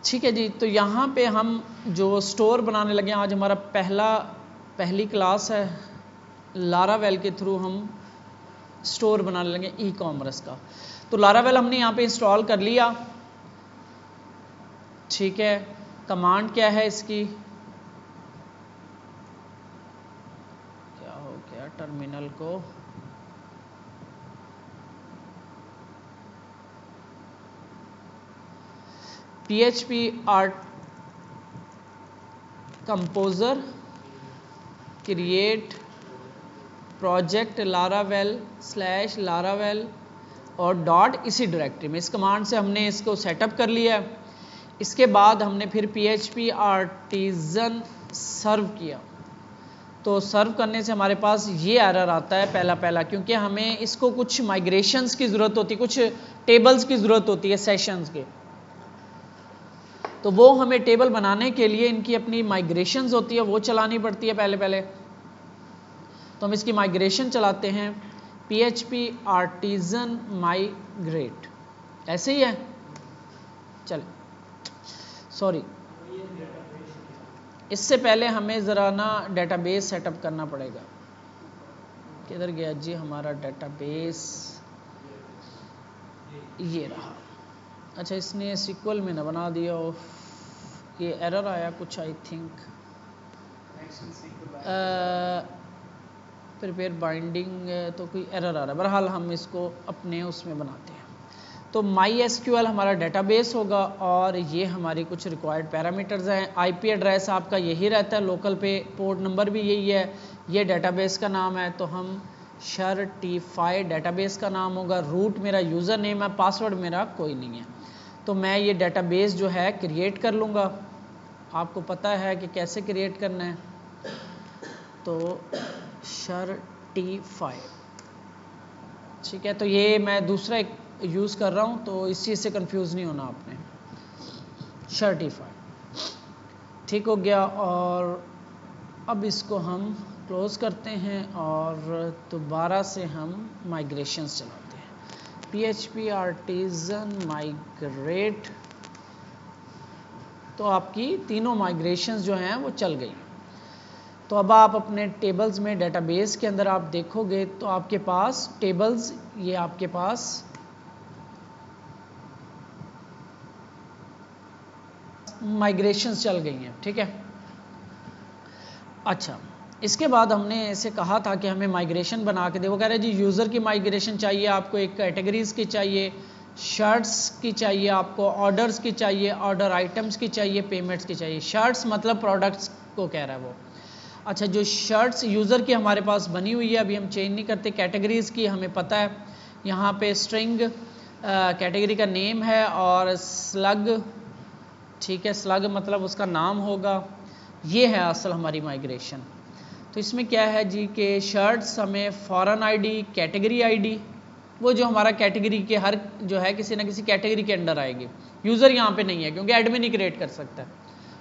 ठीक है जी। तो यहाँ पे हम जो स्टोर बनाने लगे, आज हमारा पहली क्लास है, लारावेल के थ्रू हम स्टोर बनाने लगे ई कॉमर्स का। तो लारावेल हमने यहाँ पे इंस्टॉल कर लिया। ठीक है, कमांड क्या है इसकी, क्या हो गया टर्मिनल को, PHP art composer create project Laravel Laravel और डॉट इसी डायरेक्टरी में। इस कमांड से हमने इसको सेटअप कर लिया है। इसके बाद हमने फिर PHP आर्टिजन सर्व किया। तो सर्व करने से हमारे पास ये एरर आता है पहला, क्योंकि हमें इसको कुछ माइग्रेशंस की ज़रूरत होती है, कुछ टेबल्स की ज़रूरत होती है सेशंस के। तो वो हमें टेबल बनाने के लिए इनकी अपनी माइग्रेशंस होती है, वो चलानी पड़ती है पहले। तो हम इसकी माइग्रेशन चलाते हैं, PHP आर्टिजन माइग्रेट, ऐसे ही है। चले, सॉरी, इससे पहले हमें ज़रा ना डेटाबेस सेटअप करना पड़ेगा। किधर गया जी हमारा डेटाबेस, ये रहा। अच्छा, इसने SQL में ना बना दिया, ये एरर आया कुछ, आई थिंक प्रिपेयर बाइंडिंग, तो कोई एरर आ रहा है। बहरहाल हम इसको अपने उसमें बनाते हैं। तो MySQL हमारा डेटाबेस होगा और ये हमारी कुछ रिक्वायर्ड पैरामीटर्स हैं। IP एड्रेस आपका यही रहता है लोकल पे, पोर्ट नंबर भी यही है, ये डेटाबेस का नाम है। तो हम सर्टिफाइड डेटाबेस का नाम होगा, रूट मेरा यूज़र नेम है, पासवर्ड मेरा कोई नहीं है। तो मैं ये डेटाबेस जो है क्रिएट कर लूँगा। आपको पता है कि कैसे क्रिएट करना है। तो सर्टिफाइड, ठीक है। तो ये मैं दूसरा एक यूज़ कर रहा हूँ, तो इस चीज़ से कंफ्यूज नहीं होना आपने। सर्टिफाइड, ठीक हो गया। और अब इसको हम क्लोज करते हैं और दोबारा से हम माइग्रेशंस चलाते हैं। PHP आर्टिजन माइग्रेट, तो आपकी तीनों माइग्रेशंस जो हैं वो चल गई। तो अब आप अपने टेबल्स में, डेटाबेस के अंदर आप देखोगे तो आपके पास टेबल्स, ये आपके पास माइग्रेशंस चल गई हैं, ठीक है। अच्छा, इसके बाद हमने ऐसे कहा था कि हमें माइग्रेशन बना के दे। वो कह रहे हैं जी यूज़र की माइग्रेशन चाहिए आपको, एक कैटेगरीज़ की चाहिए, शर्ट्स की चाहिए आपको, ऑर्डर्स की चाहिए, ऑर्डर आइटम्स की चाहिए, पेमेंट्स की चाहिए। शर्ट्स मतलब प्रोडक्ट्स को कह रहा है वो। अच्छा, जो शर्ट्स यूज़र की हमारे पास बनी हुई है, अभी हम चेंज नहीं करते। कैटेगरीज़ की हमें पता है, यहाँ पे स्ट्रिंग कैटेगरी का नेम है और स्लग, ठीक है, स्लग मतलब उसका नाम होगा। ये है असल हमारी माइग्रेशन। तो इसमें क्या है जी कि शर्ट्स हमें फॉरेन आईडी, कैटेगरी आईडी, वो जो हमारा कैटेगरी के हर जो है किसी ना किसी कैटेगरी के अंडर आएगी। यूज़र यहाँ पे नहीं है क्योंकि एडमिन ही क्रिएट कर सकता है।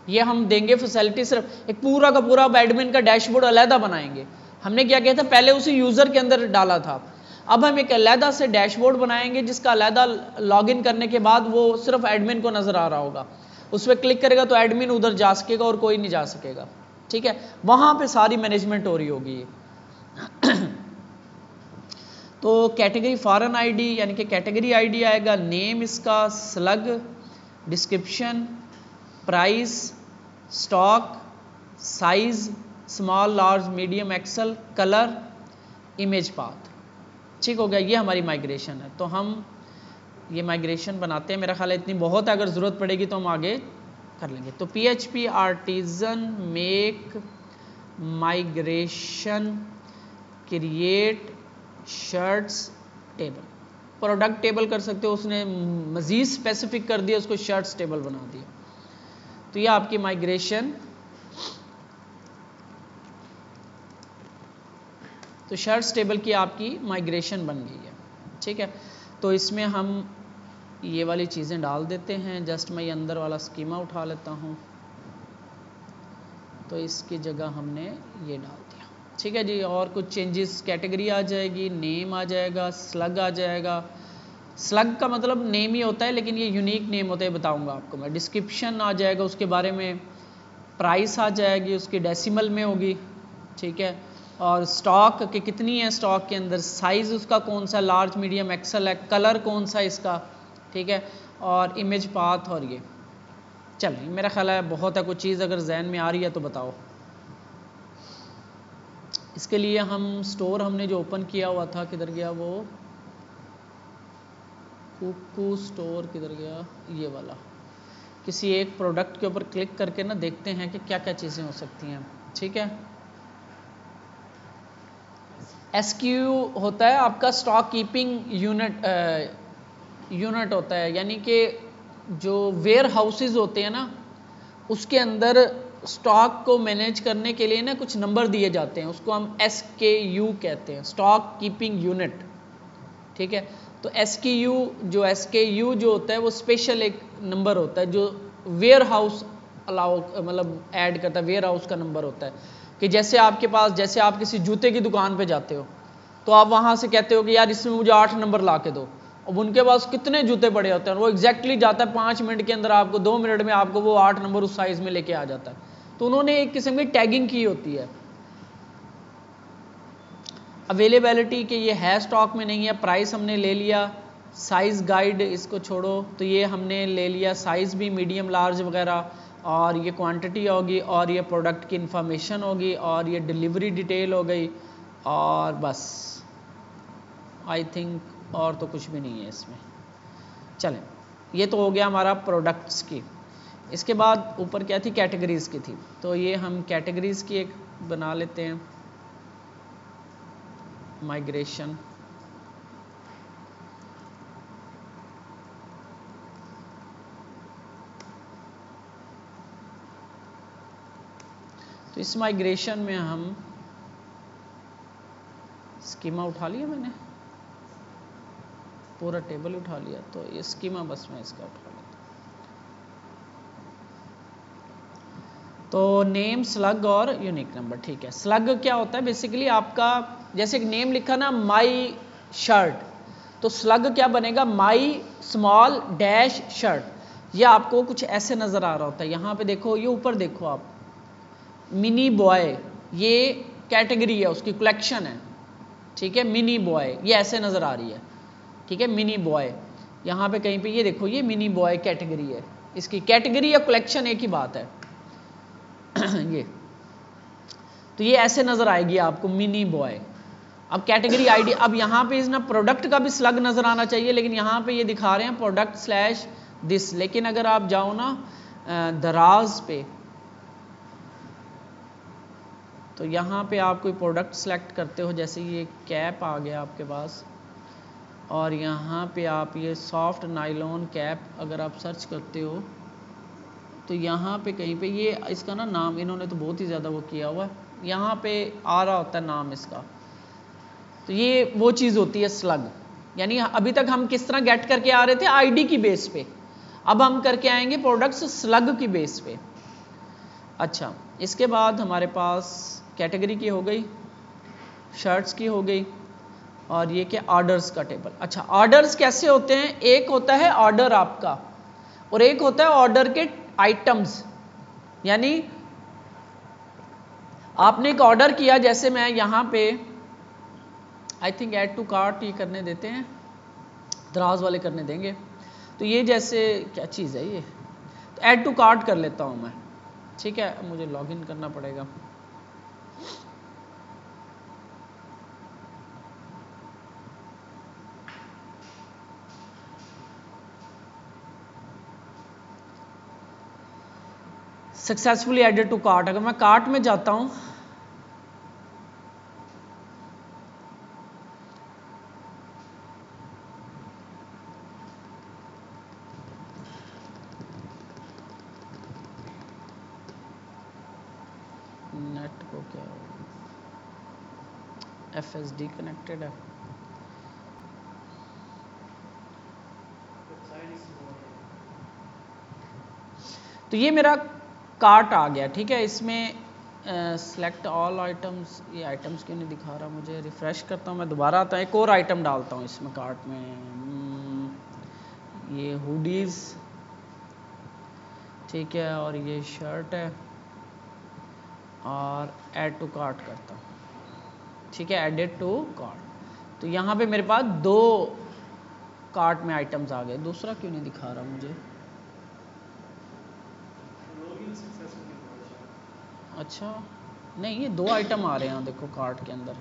ये हम देंगे फैसिलिटी, सिर्फ एक पूरा का पूरा एडमिन का डैशबोर्ड अलहदा बनाएंगे। हमने क्या किया था, पहले उसी यूज़र के अंदर डाला था। अब हम एक अलहदा से डैशबोर्ड बनाएंगे जिसका अलहदा लॉगिन करने के बाद वो सिर्फ एडमिन को नज़र आ रहा होगा। उस पर क्लिक करेगा तो एडमिन उधर जा सकेगा और कोई नहीं जा सकेगा, ठीक है। वहाँ पे सारी मैनेजमेंट हो रही होगी। तो कैटेगरी फॉरेन आईडी यानी कि कैटेगरी आईडी आएगा, नेम इसका, slug, description, price, stock, size, small, large, medium, XL, colour, image path, ठीक हो गया। ये हमारी माइग्रेशन है। तो हम ये माइग्रेशन बनाते हैं, मेरा ख्याल है इतनी बहुत है, अगर ज़रूरत पड़ेगी तो हम आगे कर लेंगे। तो PHP artisan make migration create shirts table, product table कर सकते हो, उसने मज़ीद स्पेसिफिक कर दिया, उसको शर्ट्स टेबल बना दिया। तो ये आपकी माइग्रेशन, तो शर्ट्स टेबल की आपकी माइग्रेशन बन गई है, ठीक है। तो इसमें हम ये वाली चीज़ें डाल देते हैं। जस्ट मैं ये अंदर वाला स्कीमा उठा लेता हूँ, तो इसकी जगह हमने ये डाल दिया, ठीक है जी। और कुछ चेंजेस, कैटेगरी आ जाएगी, नेम आ जाएगा, स्लग आ जाएगा, स्लग का मतलब नेम ही होता है, लेकिन ये यूनिक नेम होते हैं, बताऊंगा आपको मैं। डिस्क्रिप्शन आ जाएगा उसके बारे में, प्राइस आ जाएगी उसकी डेसिमल में होगी, ठीक है, और स्टॉक के कितनी है, स्टॉक के अंदर साइज़ उसका कौन सा, लार्ज मीडियम एक्सेल है, कलर कौन सा इसका, ठीक है, और इमेज पाथ। और ये चलिए मेरा ख्याल है बहुत है, कुछ चीज़ अगर जहन में आ रही है तो बताओ। इसके लिए हम स्टोर हमने जो ओपन किया हुआ था, किधर गया वो, कुकू स्टोर किधर गया, ये वाला, किसी एक प्रोडक्ट के ऊपर क्लिक करके ना देखते हैं कि क्या क्या चीज़ें हो सकती हैं, ठीक है। एसक्यू होता है आपका स्टॉक कीपिंग यूनिट होता है, यानी कि जो वेयर हाउसेज होते हैं ना, उसके अंदर स्टॉक को मैनेज करने के लिए ना कुछ नंबर दिए जाते हैं, उसको हम SKU कहते हैं, स्टॉक कीपिंग यूनिट, ठीक है। तो SKU जो होता है वो स्पेशल एक नंबर होता है जो वेयर हाउस अलाउ मतलब ऐड करता है, वेयर हाउस का नंबर होता है। कि जैसे आपके पास, जैसे आप किसी जूते की दुकान पे जाते हो तो आप वहाँ से कहते हो कि यार इसमें मुझे 8 नंबर ला के दो, अब उनके पास कितने जूते पड़े होते हैं, वो एग्जैक्टली जाता है 5 मिनट के अंदर, आपको 2 मिनट में आपको वो 8 नंबर उस साइज़ में लेके आ जाता है। तो उन्होंने एक किस्म की टैगिंग की होती है। अवेलेबिलिटी के ये है स्टॉक में नहीं है, प्राइस हमने ले लिया, साइज़ गाइड इसको छोड़ो, तो ये हमने ले लिया, साइज़ भी मीडियम लार्ज वगैरह, और ये क्वांटिटी होगी, और ये प्रोडक्ट की इंफॉर्मेशन होगी, और ये डिलीवरी डिटेल हो गई, और बस आई थिंक और तो कुछ भी नहीं है इसमें। चलें, ये तो हो गया हमारा प्रोडक्ट्स की। इसके बाद ऊपर क्या थी, कैटेगरीज़ की थी, तो ये हम कैटेगरीज़ की एक बना लेते हैं, माइग्रेशन। तो इस माइग्रेशन में हम स्कीमा उठा लिया, मैंने पूरा टेबल उठा लिया, तो ये स्कीमा बस मैं इसका उठा लेता हूँ। तो नेम, स्लग और यूनिक नंबर, ठीक है। स्लग क्या होता है, बेसिकली आपका जैसे एक नेम लिखा ना, माई शर्ट, तो स्लग क्या बनेगा, माई स्मॉल डैश शर्ट। ये आपको कुछ ऐसे नज़र आ रहा होता है, यहाँ पे देखो, ये ऊपर देखो आप, मिनी बॉय, ये कैटेगरी है, उसकी कलेक्शन है, ठीक है, मिनी बॉय, ये ऐसे नज़र आ रही है, ठीक है, मिनी बॉय। यहाँ पे कहीं पे ये देखो, ये मिनी बॉय कैटेगरी है, इसकी कैटेगरी या कलेक्शन एक ही बात है ये तो ये ऐसे नज़र आएगी आपको, मिनी बॉय। अब कैटेगरी आईडी, अब यहाँ पे ना प्रोडक्ट का भी स्लग नज़र आना चाहिए, लेकिन यहाँ पे ये दिखा रहे हैं प्रोडक्ट स्लैश दिस, लेकिन अगर आप जाओ ना दराज पे, तो यहाँ पे आप कोई प्रोडक्ट सेलेक्ट करते हो, जैसे ये कैप आ गया आपके पास, और यहाँ पे आप ये सॉफ्ट नाइलॉन कैप अगर आप सर्च करते हो, तो यहाँ पे कहीं पे ये इसका ना नाम इन्होंने तो बहुत ही ज़्यादा वो किया हुआ है, यहाँ पे आ रहा होता है नाम इसका। तो ये वो चीज़ होती है स्लग, यानी अभी तक हम किस तरह गेट करके आ रहे थे, आईडी की बेस पे, अब हम करके आएंगे प्रोडक्ट्स स्लग की बेस पे। अच्छा, इसके बाद हमारे पास कैटेगरी की हो गई, शर्ट्स की हो गई, और ये क्या, ऑर्डर्स का टेबल। अच्छा, ऑर्डर्स कैसे होते हैं, एक होता है ऑर्डर आपका, और एक होता है ऑर्डर के आइटम्स। यानी आपने एक ऑर्डर किया, जैसे मैं यहाँ पे I think add to cart ये करने देते हैं, दराज वाले करने देंगे, तो ये जैसे क्या चीज़ है ये, तो ऐड टू कार्ट कर लेता हूँ मैं, ठीक है। मुझे लॉगिन करना पड़ेगा, सक्सेसफुली एडेड टू कार्ट। अगर मैं कार्ट में जाता हूँ, नेट को क्या FSD कनेक्टेड है, तो ये मेरा कार्ट आ गया, ठीक है। इसमें सेलेक्ट ऑल आइटम्स, ये आइटम्स क्यों नहीं दिखा रहा मुझे, रिफ्रेश करता हूँ मैं, दोबारा आता है, एक और आइटम डालता हूँ इसमें कार्ट में, ये हुडीज, ठीक है, और ये शर्ट है, और ऐड टू कार्ट करता हूँ, ठीक है, एडेड टू कार्ट। तो यहाँ पे मेरे पास 2 कार्ट में आइटम्स आ गए। दूसरा क्यों नहीं दिखा रहा मुझे? अच्छा नहीं, ये 2 आइटम आ रहे हैं देखो कार्ट के अंदर।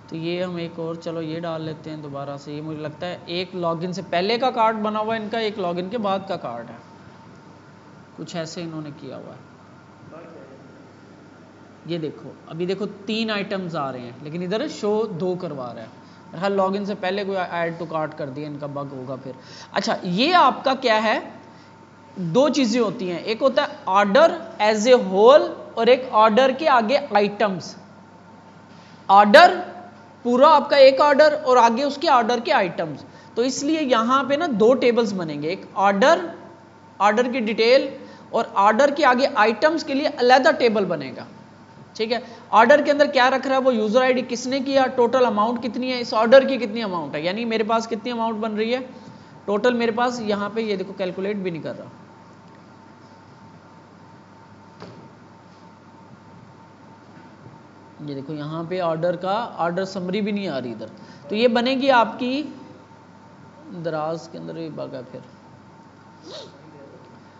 तो ये हम एक और, चलो ये डाल लेते हैं दोबारा से। ये मुझे लगता है एक लॉगिन से पहले का कार्ड बना हुआ है इनका, एक लॉगिन के बाद का कार्ड है, कुछ ऐसे इन्होंने किया हुआ है। ये देखो, अभी देखो 3 आइटम्स आ रहे हैं, लेकिन इधर शो 2 करवा रहा है। हर लॉगिन से पहले कोई ऐड टू कार्ट कर दिया, इनका बग होगा फिर। अच्छा, ये आपका क्या है, 2 चीजें होती हैं, एक होता है ऑर्डर एज ए होल और एक ऑर्डर के आगे आइटम्स। ऑर्डर पूरा आपका एक ऑर्डर और आगे उसके ऑर्डर के आइटम्स। तो इसलिए यहां पे ना 2 टेबल्स बनेंगे, एक ऑर्डर की डिटेल, और ऑर्डर के आगे आइटम्स के लिए अलग टेबल बनेगा, ठीक है। ऑर्डर के अंदर क्या रख रहा है, वो यूजर आईडी किसने किया, टोटल अमाउंट कितनी है, इस ऑर्डर की कितनी अमाउंट है, यानी मेरे पास कितनी अमाउंट बन रही है टोटल। मेरे पास यहां पे ये देखो कैलकुलेट भी नहीं कर रहा, ये देखो यहाँ पे ऑर्डर समरी भी नहीं आ रही इधर। तो ये बनेगी आपकी दराज के अंदर भी बग है फिर।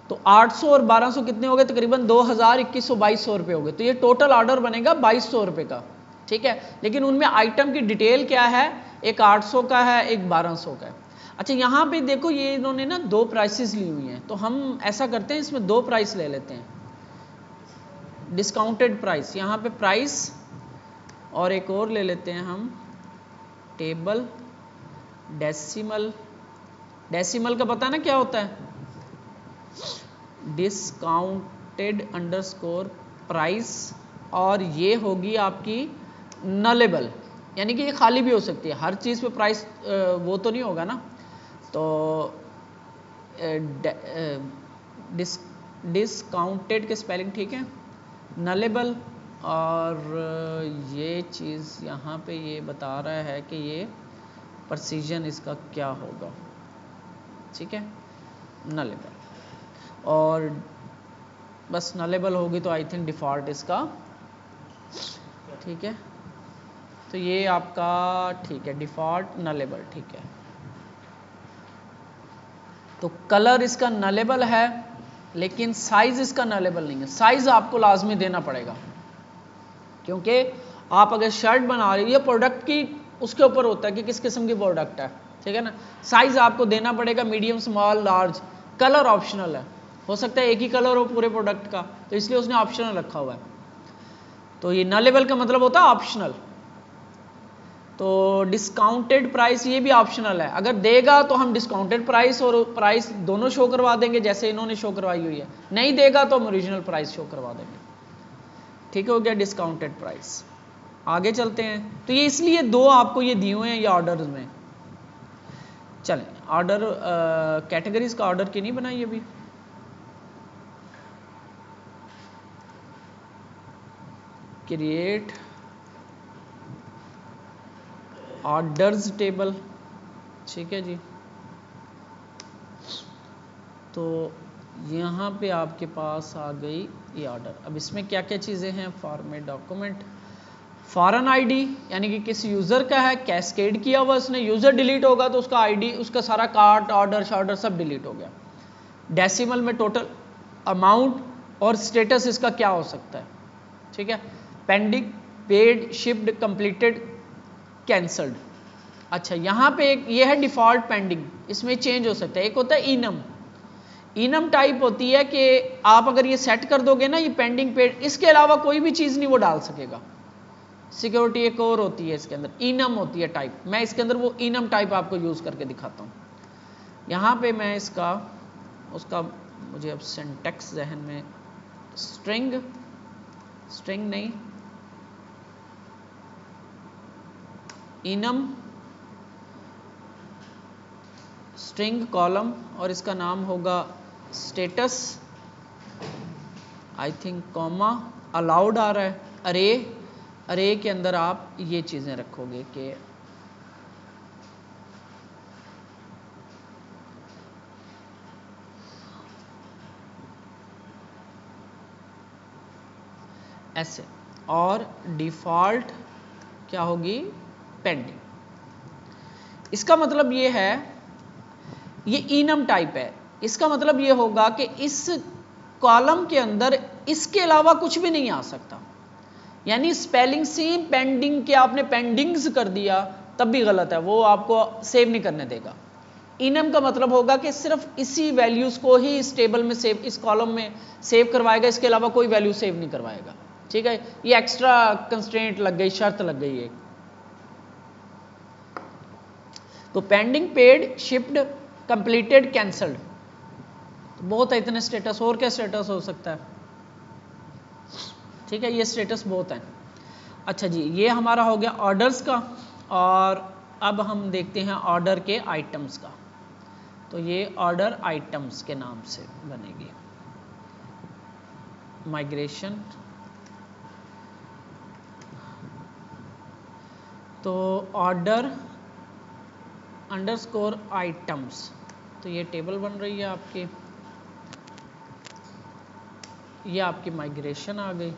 तो 800 और 1200 कितने हो गए, तकरीबन 2000, 2100, 2200 रुपये हो गए। तो ये टोटल ऑर्डर बनेगा 2200 रुपये का, ठीक है। लेकिन उनमें आइटम की डिटेल क्या है, एक 800 का है, एक 1200 का है। अच्छा, यहाँ पे देखो ये इन्होंने ना 2 प्राइसेस ली हुई हैं, तो हम ऐसा करते हैं इसमें 2 प्राइस ले लेते हैं, डिस्काउंटेड प्राइस, यहाँ पे प्राइस, और एक और ले लेते हैं हम टेबल डेसिमल। डेसिमल का पता है ना क्या होता है, डिस्काउंटेड अंडरस्कोर प्राइस, और ये होगी आपकी नलेबल, यानी कि ये खाली भी हो सकती है, हर चीज़ पे प्राइस वो तो नहीं होगा ना। तो डिस्काउंटेड के स्पेलिंग ठीक है, नलेबल, और ये चीज़ यहाँ पे ये बता रहा है कि ये प्रिसीजन इसका क्या होगा, ठीक है, नलेबल, और बस नलेबल होगी तो आई थिंक डिफ़ॉल्ट इसका, ठीक है। तो ये आपका ठीक है, डिफ़ॉल्ट नलेबल, ठीक है। तो कलर इसका नलेबल है, लेकिन साइज़ इसका नलेबल नहीं है। साइज़ आपको लाजमी देना पड़ेगा, क्योंकि आप अगर शर्ट बना रही हो, प्रोडक्ट की उसके ऊपर होता है कि किस किस्म की प्रोडक्ट है, ठीक है ना। साइज़ आपको देना पड़ेगा, medium, small, large. Colour optional है, हो सकता है एक ही कलर हो पूरे प्रोडक्ट का, तो इसलिए उसने ऑप्शनल रखा हुआ है। तो ये नॉलेबल का मतलब होता है ऑप्शनल। तो डिस्काउंटेड प्राइस ये भी ऑप्शनल है, अगर देगा तो हम डिस्काउंटेड प्राइस और प्राइस दोनों शो करवा देंगे जैसे इन्होंने शो करवाई हुई है, नहीं देगा तो हम ओरिजिनल प्राइस शो करवा देंगे, ठीक हो गया डिस्काउंटेड प्राइस। आगे चलते हैं। तो ये इसलिए 2 आपको ये दिए हुए हैं ये ऑर्डर में। चलें, ऑर्डर कैटेगरीज का ऑर्डर की नहीं बनाई अभी, क्रिएट ऑर्डर्स टेबल, ठीक है जी। तो यहाँ पे आपके पास आ गई ये ऑर्डर। अब इसमें क्या क्या चीज़ें हैं, फॉर्मेट डॉक्यूमेंट, फॉरेन आईडी, यानी कि किस यूज़र का है, कैस्केड किया हुआ उसने, यूज़र डिलीट होगा तो उसका आईडी, उसका सारा कार्ट, ऑर्डर शॉर्डर सब डिलीट हो गया। डेसिमल में टोटल अमाउंट, और स्टेटस इसका क्या हो सकता है, ठीक है, pending, paid, shipped, completed, cancelled. अच्छा, यहाँ पे एक ये है डिफ़ॉल्ट पेंडिंग, इसमें चेंज हो सकता है। एक होता है इनम, इनम टाइप होती है कि आप अगर ये सेट कर दोगे ना, ये पेंडिंग, पेड, इसके अलावा कोई भी चीज़ नहीं वो डाल सकेगा। सिक्योरिटी एक और होती है इसके अंदर, इनम होती है टाइप। मैं इसके अंदर वो इनम टाइप आपको यूज़ करके दिखाता हूँ। यहाँ पे मैं इसका उसका मुझे अब सिंटैक्स जहन में, स्ट्रिंग नहीं, इनम स्ट्रिंग कॉलम, और इसका नाम होगा status, I think comma, allowed आ रहा है, अरे, अरे के अंदर आप ये चीज़ें रखोगे कि ऐसे, और डिफ़ॉल्ट क्या होगी, पेंडिंग। इसका मतलब ये है, ये इनम टाइप है, इसका मतलब ये होगा कि इस कॉलम के अंदर इसके अलावा कुछ भी नहीं आ सकता। यानी स्पेलिंग सेम पेंडिंग के आपने पेंडिंग्स कर दिया तब भी गलत है, वो आपको सेव नहीं करने देगा। इनम का मतलब होगा कि सिर्फ इसी वैल्यूज को ही इस टेबल में सेव, इस कॉलम में सेव करवाएगा, इसके अलावा कोई वैल्यू सेव नहीं करवाएगा। ठीक है, ये एक्स्ट्रा कंस्ट्रेंट लग गई, शर्त लग गई है। तो pending, paid, shipped, completed, cancelled, बहुत है इतने स्टेटस। और क्या स्टेटस हो सकता है? ठीक है, ये स्टेटस बहुत है। अच्छा जी, ये हमारा हो गया ऑर्डर्स का, और अब हम देखते हैं ऑर्डर के आइटम्स का। तो ये ऑर्डर आइटम्स के नाम से बनेगी माइग्रेशन। तो ऑर्डर अंडरस्कोर आइटम्स, तो ये टेबल बन रही है आपकी, ये आपकी माइग्रेशन आ गई।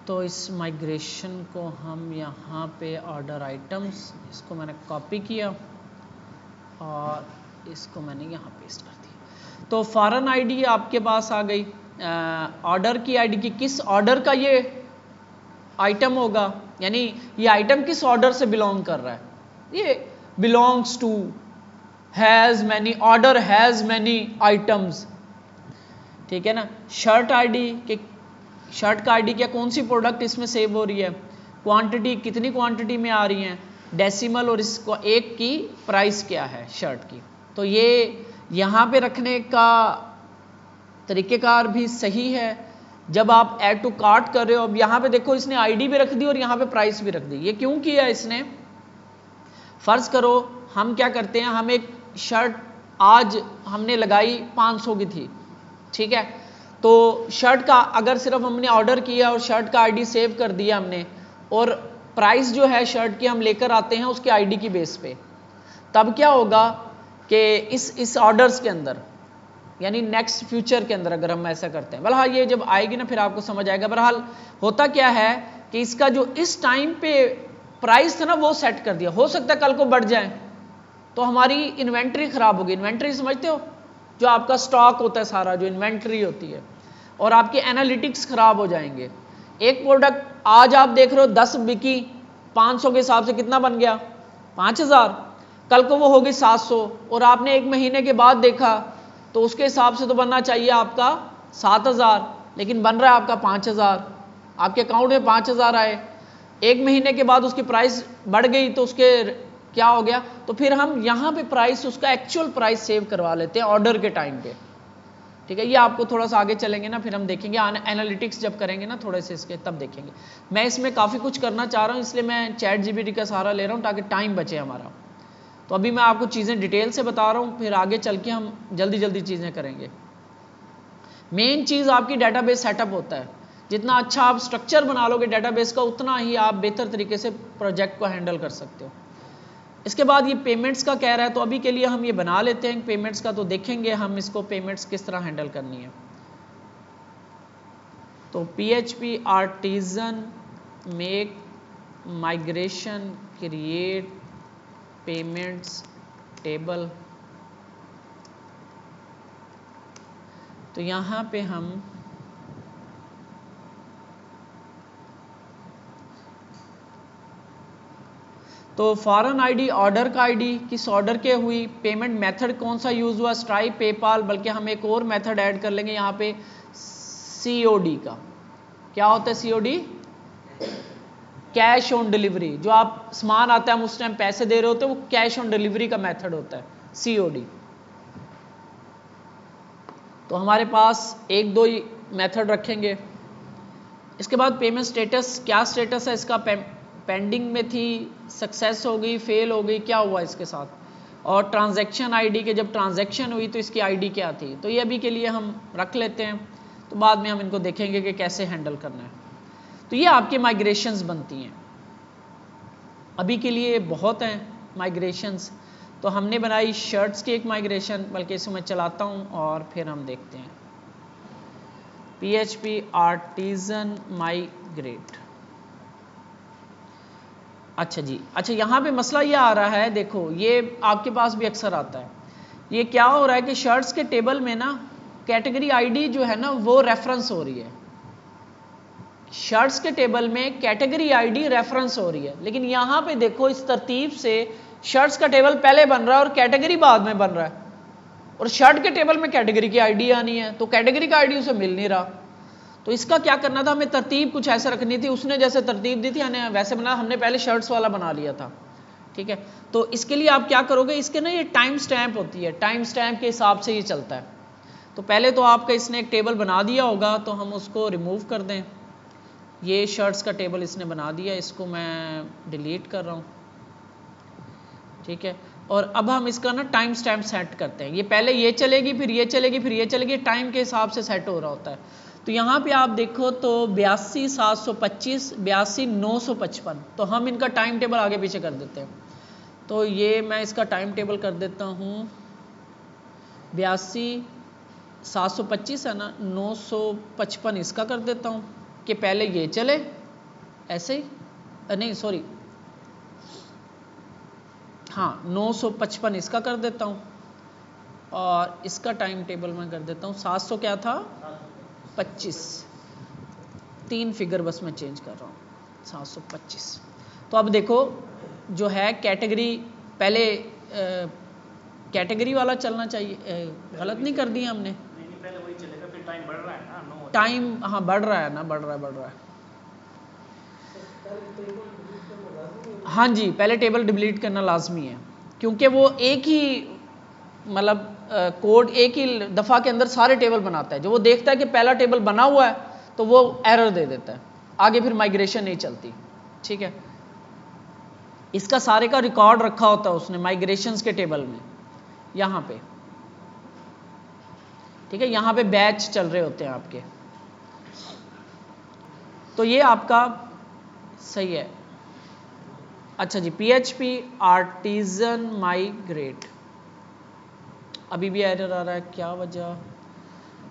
तो इस माइग्रेशन को हम यहाँ पे ऑर्डर आइटम्स, इसको मैंने कॉपी किया और इसको मैंने यहाँ पेस्ट कर दिया। तो फॉरेन आईडी आपके पास आ गई। ऑर्डर की आईडी की किस ऑर्डर का ये आइटम होगा, यानी ये आइटम किस ऑर्डर से बिलोंग कर रहा है, ये belongs to, has many, order has many items. ठीक है ना। शर्ट आईडी के, शर्ट का आईडी क्या, कौन सी प्रोडक्ट इसमें सेव हो रही है, क्वांटिटी, कितनी क्वांटिटी में आ रही है, डेसिमल, और इसको एक की प्राइस क्या है शर्ट की। तो ये यहाँ पे रखने का तरीक़ेकार भी सही है। जब आप ऐड टू कार्ट कर रहे हो, अब यहाँ पे देखो इसने आईडी भी रख दी और यहाँ पे प्राइस भी रख दी। ये क्यों किया इसने? फर्ज करो हम क्या करते हैं, हम एक शर्ट आज हमने लगाई 500 की थी, ठीक है, तो शर्ट का अगर सिर्फ हमने ऑर्डर किया और शर्ट का आईडी सेव कर दिया हमने, और प्राइस जो है शर्ट की हम लेकर आते हैं उसके आईडी की बेस पे, तब क्या होगा कि इस ऑर्डर्स के अंदर, यानी नेक्स्ट फ्यूचर के अंदर अगर हम ऐसा करते हैं, बहरहाल ये जब आएगी ना फिर आपको समझ आएगा। बहरहाल होता क्या है कि इसका जो इस टाइम पे प्राइस था ना वो सेट कर दिया, हो सकता है कल को बढ़ जाए तो हमारी इन्वेंट्री खराब होगी। इन्वेंट्री समझते हो, जो आपका स्टॉक होता है सारा, जो इन्वेंट्री होती है, और आपके एनालिटिक्स खराब हो जाएंगे। एक प्रोडक्ट आज आप देख रहे हो 10 बिकी, 500 के हिसाब से कितना बन गया, 5000, कल को वो होगी 700, और आपने एक महीने के बाद देखा तो उसके हिसाब से तो बनना चाहिए आपका 7000, लेकिन बन रहा है आपका 5000, आपके अकाउंट में 5000 आए, एक महीने के बाद उसकी प्राइस बढ़ गई तो उसके क्या हो गया, तो फिर हम यहाँ पे प्राइस, उसका एक्चुअल प्राइस सेव करवा लेते हैं ऑर्डर के टाइम पे। ठीक है, ये आपको थोड़ा सा आगे चलेंगे ना फिर हम देखेंगे, एनालिटिक्स जब करेंगे ना थोड़े से इसके, तब देखेंगे। मैं इसमें काफ़ी कुछ करना चाह रहा हूँ, इसलिए मैं चैट जीपीटी का सहारा ले रहा हूँ ताकि टाइम बचे हमारा। तो अभी मैं आपको चीज़ें डिटेल से बता रहा हूँ, फिर आगे चल के हम जल्दी जल्दी चीज़ें करेंगे। मेन चीज़ आपकी डेटाबेस सेटअप होता है। जितना अच्छा आप स्ट्रक्चर बना लोगे डेटाबेस का, उतना ही आप बेहतर तरीके से प्रोजेक्ट को हैंडल कर सकते हो। इसके बाद ये पेमेंट्स का कह रहा है, तो अभी के लिए हम ये बना लेते हैं पेमेंट्स का, तो देखेंगे हम इसको पेमेंट्स किस तरह हैंडल करनी है। तो PHP artisan make migration create payments table. तो यहाँ पे हम तो फॉरेन आईडी, ऑर्डर का आईडी, किस ऑर्डर के हुई, पेमेंट मेथड कौन सा यूज़ हुआ, स्ट्राइप, पेपाल, बल्कि हम एक और मेथड ऐड कर लेंगे यहाँ पे COD का। क्या होता है COD? Cash on delivery. जो आप सामान आता है हम उस टाइम पैसे दे रहे होते हैं, वो कैश ऑन डिलीवरी का मेथड होता है COD। तो हमारे पास एक दो ही मेथड रखेंगे। इसके बाद पेमेंट स्टेटस, क्या स्टेटस है इसका, पेंडिंग में थी, सक्सेस हो गई, फेल हो गई, क्या हुआ इसके साथ, और ट्रांजैक्शन आईडी के जब ट्रांजैक्शन हुई तो इसकी आईडी क्या थी। तो ये अभी के लिए हम रख लेते हैं, तो बाद में हम इनको देखेंगे कि कैसे हैंडल करना है। तो ये आपके माइग्रेशंस बनती हैं। अभी के लिए बहुत हैं माइग्रेशंस। तो हमने बनाई शर्ट्स की एक माइग्रेशन, बल्कि इसे मैं चलाता हूँ और फिर हम देखते हैं। PHP artisan migrate. अच्छा जी, अच्छा यहाँ पे मसला ये आ रहा है, देखो ये आपके पास भी अक्सर आता है। ये क्या हो रहा है कि शर्ट्स के टेबल में ना कैटेगरी आईडी जो है ना वो रेफरेंस हो रही है। शर्ट्स के टेबल में कैटेगरी आईडी रेफरेंस हो रही है, लेकिन यहाँ पे देखो इस तरतीब से शर्ट्स का टेबल पहले बन रहा है और कैटेगरी बाद में बन रहा है, और शर्ट के टेबल में कैटेगरी की आईडी आनी है, तो कैटेगरी का आईडी उसे मिल नहीं रहा। तो इसका क्या करना था, हमें तरतीब कुछ ऐसे रखनी थी, उसने जैसे तरतीब दी थी हमने वैसे बना, हमने पहले शर्ट्स वाला बना लिया था, ठीक है। तो इसके लिए आप क्या करोगे, इसके ना ये टाइम स्टैम्प होती है, टाइम स्टैम्प के हिसाब से ये चलता है। तो पहले तो आपका इसने एक टेबल बना दिया होगा, तो हम उसको रिमूव कर दें। ये शर्ट्स का टेबल इसने बना दिया, इसको मैं डिलीट कर रहा हूँ, ठीक है। और अब हम इसका ना टाइम स्टैम्प सेट करते हैं, ये पहले ये चलेगी, फिर ये चलेगी, फिर ये चलेगी, टाइम के हिसाब से सेट हो रहा होता है। तो यहाँ पे आप देखो तो 82,725, 82,955, तो हम इनका टाइम टेबल आगे पीछे कर देते हैं। तो ये मैं इसका टाइम टेबल कर देता हूँ, 82,725 है ना, 955 इसका कर देता हूँ कि पहले ये चले ऐसे ही, नहीं सॉरी, हाँ 955 इसका कर देता हूँ, और इसका टाइम टेबल मैं कर देता हूँ 700 क्या था 25, 3 फिगर बस मैं चेंज कर रहा हूँ 725। तो अब देखो जो है कैटेगरी पहले कैटेगरी वाला चलना चाहिए, गलत नहीं कर दिया हमने, पहले वही चलेगा, फिर टाइम बढ़ रहा है ना, टाइम हाँ बढ़ रहा है ना, बढ़ रहा है। हाँ जी, पहले टेबल डिलीट करना लाजमी है, क्योंकि वो एक ही मतलब कोड एक ही दफ़ा के अंदर सारे टेबल बनाता है। जो वो देखता है कि पहला टेबल बना हुआ है तो वो एरर दे देता है, आगे फिर माइग्रेशन नहीं चलती, ठीक है। इसका सारे का रिकॉर्ड रखा होता है उसने माइग्रेशंस के टेबल में, यहाँ पे, ठीक है, यहाँ पे बैच चल रहे होते हैं आपके। तो ये आपका सही है। अच्छा जी, PHP आर्टिजन माइग्रेट, अभी भी एरर आ रहा है, क्या वजह,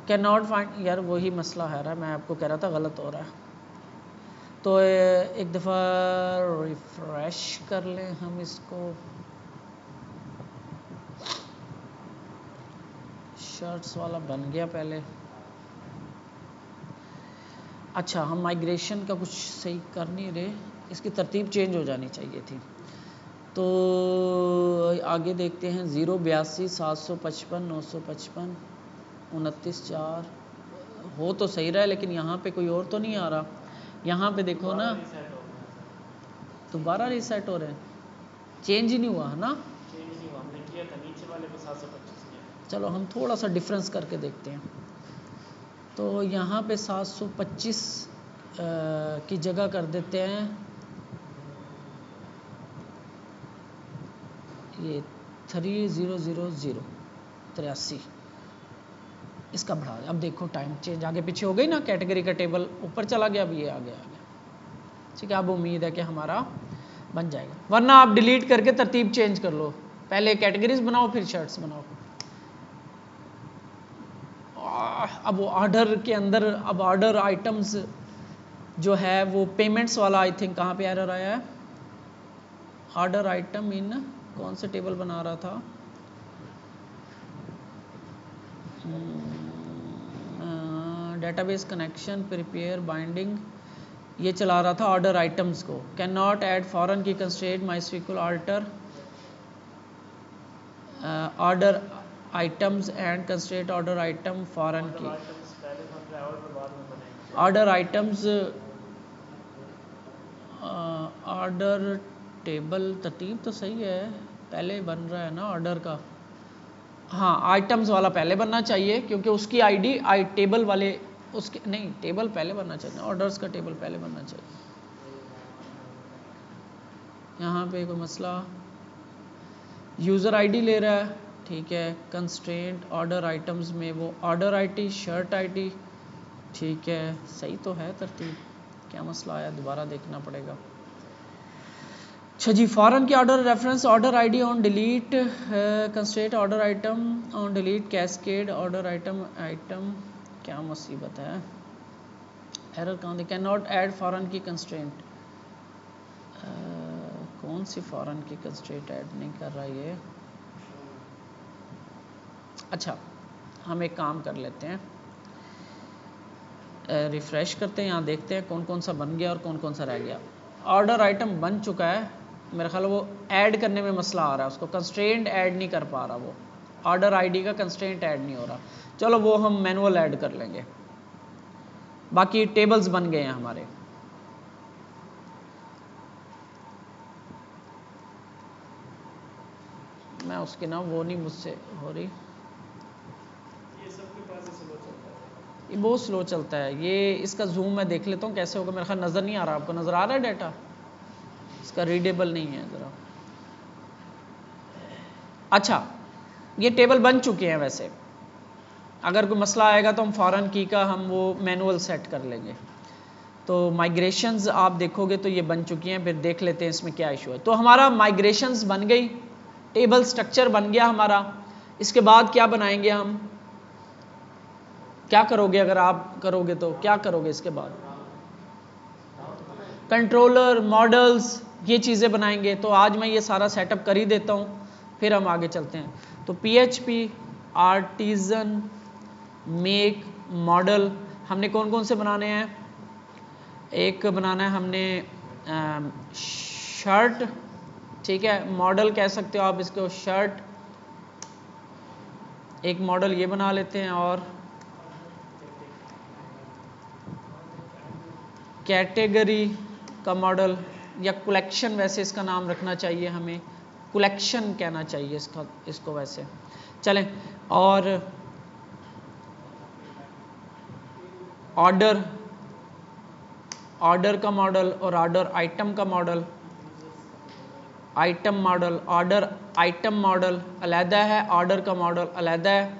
कैन नॉट फाइंड, यार वही मसला है रहा है, मैं आपको कह रहा था गलत हो रहा है। तो एक दफ़ा रिफ्रेश कर लें हम इसको, शर्ट्स वाला बन गया पहले। अच्छा, हम माइग्रेशन का कुछ सही कर नहीं रहे, इसकी तरतीब चेंज हो जानी चाहिए थी। तो आगे देखते हैं, 0 82 755 955 29 4 हो तो सही रहा है, लेकिन यहाँ पे कोई और तो नहीं आ रहा। यहाँ पे देखो ना, दोबारा रीसेट हो रहे हैं, चेंज ही नहीं हुआ है ना, चेंज नहीं हुआ, हमने किया था नीचे वाले पे 725 किया। चलो हम थोड़ा सा डिफरेंस करके देखते हैं। तो यहाँ पे 725 की जगह कर देते हैं ये 3000 इसका बढ़ा। अब देखो टाइम चेंज आगे पीछे हो गई ना, कैटेगरी का टेबल ऊपर चला गया, अब ये आ गया, ठीक है। अब उम्मीद है कि हमारा बन जाएगा, वरना आप डिलीट करके तरतीब चेंज कर लो, पहले कैटेगरीज बनाओ फिर शर्ट्स बनाओ। अब वो ऑर्डर के अंदर, अब ऑर्डर आइटम्स जो है वो पेमेंट्स वाला, आई थिंक कहाँ पे एरर आया है, ऑर्डर आइटम इन कौन से टेबल बना रहा था, डेटाबेस कनेक्शन प्रिपेयर बाइंडिंग, ये चला रहा था ऑर्डर आइटम्स को। Can not add foreign key constraint MySQL alter order items and constraint order item foreign key, order items order table तरतीब तो सही है, पहले बन रहा है ना ऑर्डर का, हाँ आइटम्स वाला पहले बनना चाहिए, क्योंकि उसकी आईडी टेबल वाले उसके नहीं, टेबल पहले बनना चाहिए, ऑर्डर्स का टेबल पहले बनना चाहिए। यहाँ पे कोई मसला, यूज़र आईडी ले रहा है, ठीक है, कंस्ट्रेंट ऑर्डर आइटम्स में वो ऑर्डर आईडी शर्ट आईडी, ठीक है, सही तो है तरतीब, क्या मसला आया दोबारा देखना पड़ेगा। अच्छा जी, फॉरन key order reference order ID on delete constraint order item on delete cascade order item, क्या मुसीबत है। एरर कहाँ दी, कैन नॉट ऐड फॉरेन की कंस्ट्रेंट, कौन सी फॉरेन की कंस्ट्रेंट ऐड नहीं कर रहा ये। अच्छा हम एक काम कर लेते हैं, रिफ़्रेश करते हैं, यहाँ देखते हैं कौन कौन सा बन गया और कौन कौन सा रह गया। ऑर्डर आइटम बन चुका है, मेरा ख्याल वो ऐड करने में मसला आ रहा है, उसको कंस्ट्रेंट ऐड नहीं कर पा रहा, वो ऑर्डर आईडी का कंस्ट्रेंट ऐड नहीं हो रहा। चलो वो हम मैनुअल ऐड कर लेंगे। बाकी टेबल्स बन गए हैं हमारे। मैं उसके ना वो नहीं मुझसे हो रही, ये सबके पास ही स्लो चलता है। ये बहुत स्लो चलता है। ये इसका जूम मैं देख लेता हूँ कैसे होगा, मेरे ख्याल नज़र नहीं आ रहा। आपको नज़र आ रहा है डाटा? इसका रीडेबल नहीं है ज़रा। अच्छा ये टेबल बन चुके हैं। वैसे अगर कोई मसला आएगा तो हम फॉरेन की का हम वो मैनुअल सेट कर लेंगे। तो माइग्रेशंस आप देखोगे तो ये बन चुकी हैं, फिर देख लेते हैं इसमें क्या इशू है। तो हमारा माइग्रेशंस बन गई, टेबल स्ट्रक्चर बन गया हमारा। इसके बाद क्या बनाएंगे हम, क्या करोगे अगर आप करोगे तो क्या करोगे इसके बाद? कंट्रोलर, मॉडल्स, ये चीज़ें बनाएंगे। तो आज मैं ये सारा सेटअप कर ही देता हूँ, फिर हम आगे चलते हैं। तो PHP आर्टिजन मेक मॉडल हमने कौन कौन से बनाने हैं? एक बनाना है हमने शर्ट, ठीक है, मॉडल कह सकते हो आप इसको शर्ट, एक मॉडल ये बना लेते हैं। और कैटेगरी का मॉडल या कलेक्शन, वैसे इसका नाम रखना चाहिए हमें, कलेक्शन कहना चाहिए इसको वैसे चलें। और ऑर्डर का मॉडल और ऑर्डर आइटम का model, item model, order item model अलहदा है, ऑर्डर का मॉडल अलहदा है।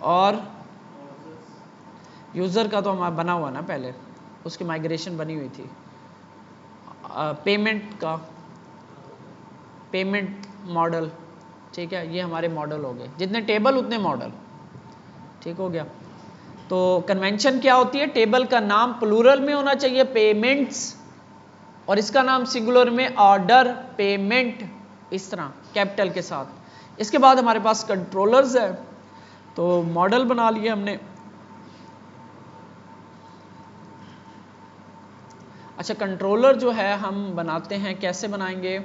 और यूज़र का तो हमारा बना हुआ ना पहले, उसकी माइग्रेशन बनी हुई थी। पेमेंट का पेमेंट मॉडल, ठीक है, ये हमारे मॉडल हो गए। जितने टेबल उतने मॉडल, ठीक हो गया। तो कन्वेंशन क्या होती है, टेबल का नाम प्लूरल में होना चाहिए पेमेंट्स, और इसका नाम सिंगुलर में ऑर्डर पेमेंट, इस तरह कैपिटल के साथ। इसके बाद हमारे पास कंट्रोलर्स है। तो मॉडल बना लिए हमने। अच्छा कंट्रोलर जो है हम बनाते हैं, कैसे बनाएंगे?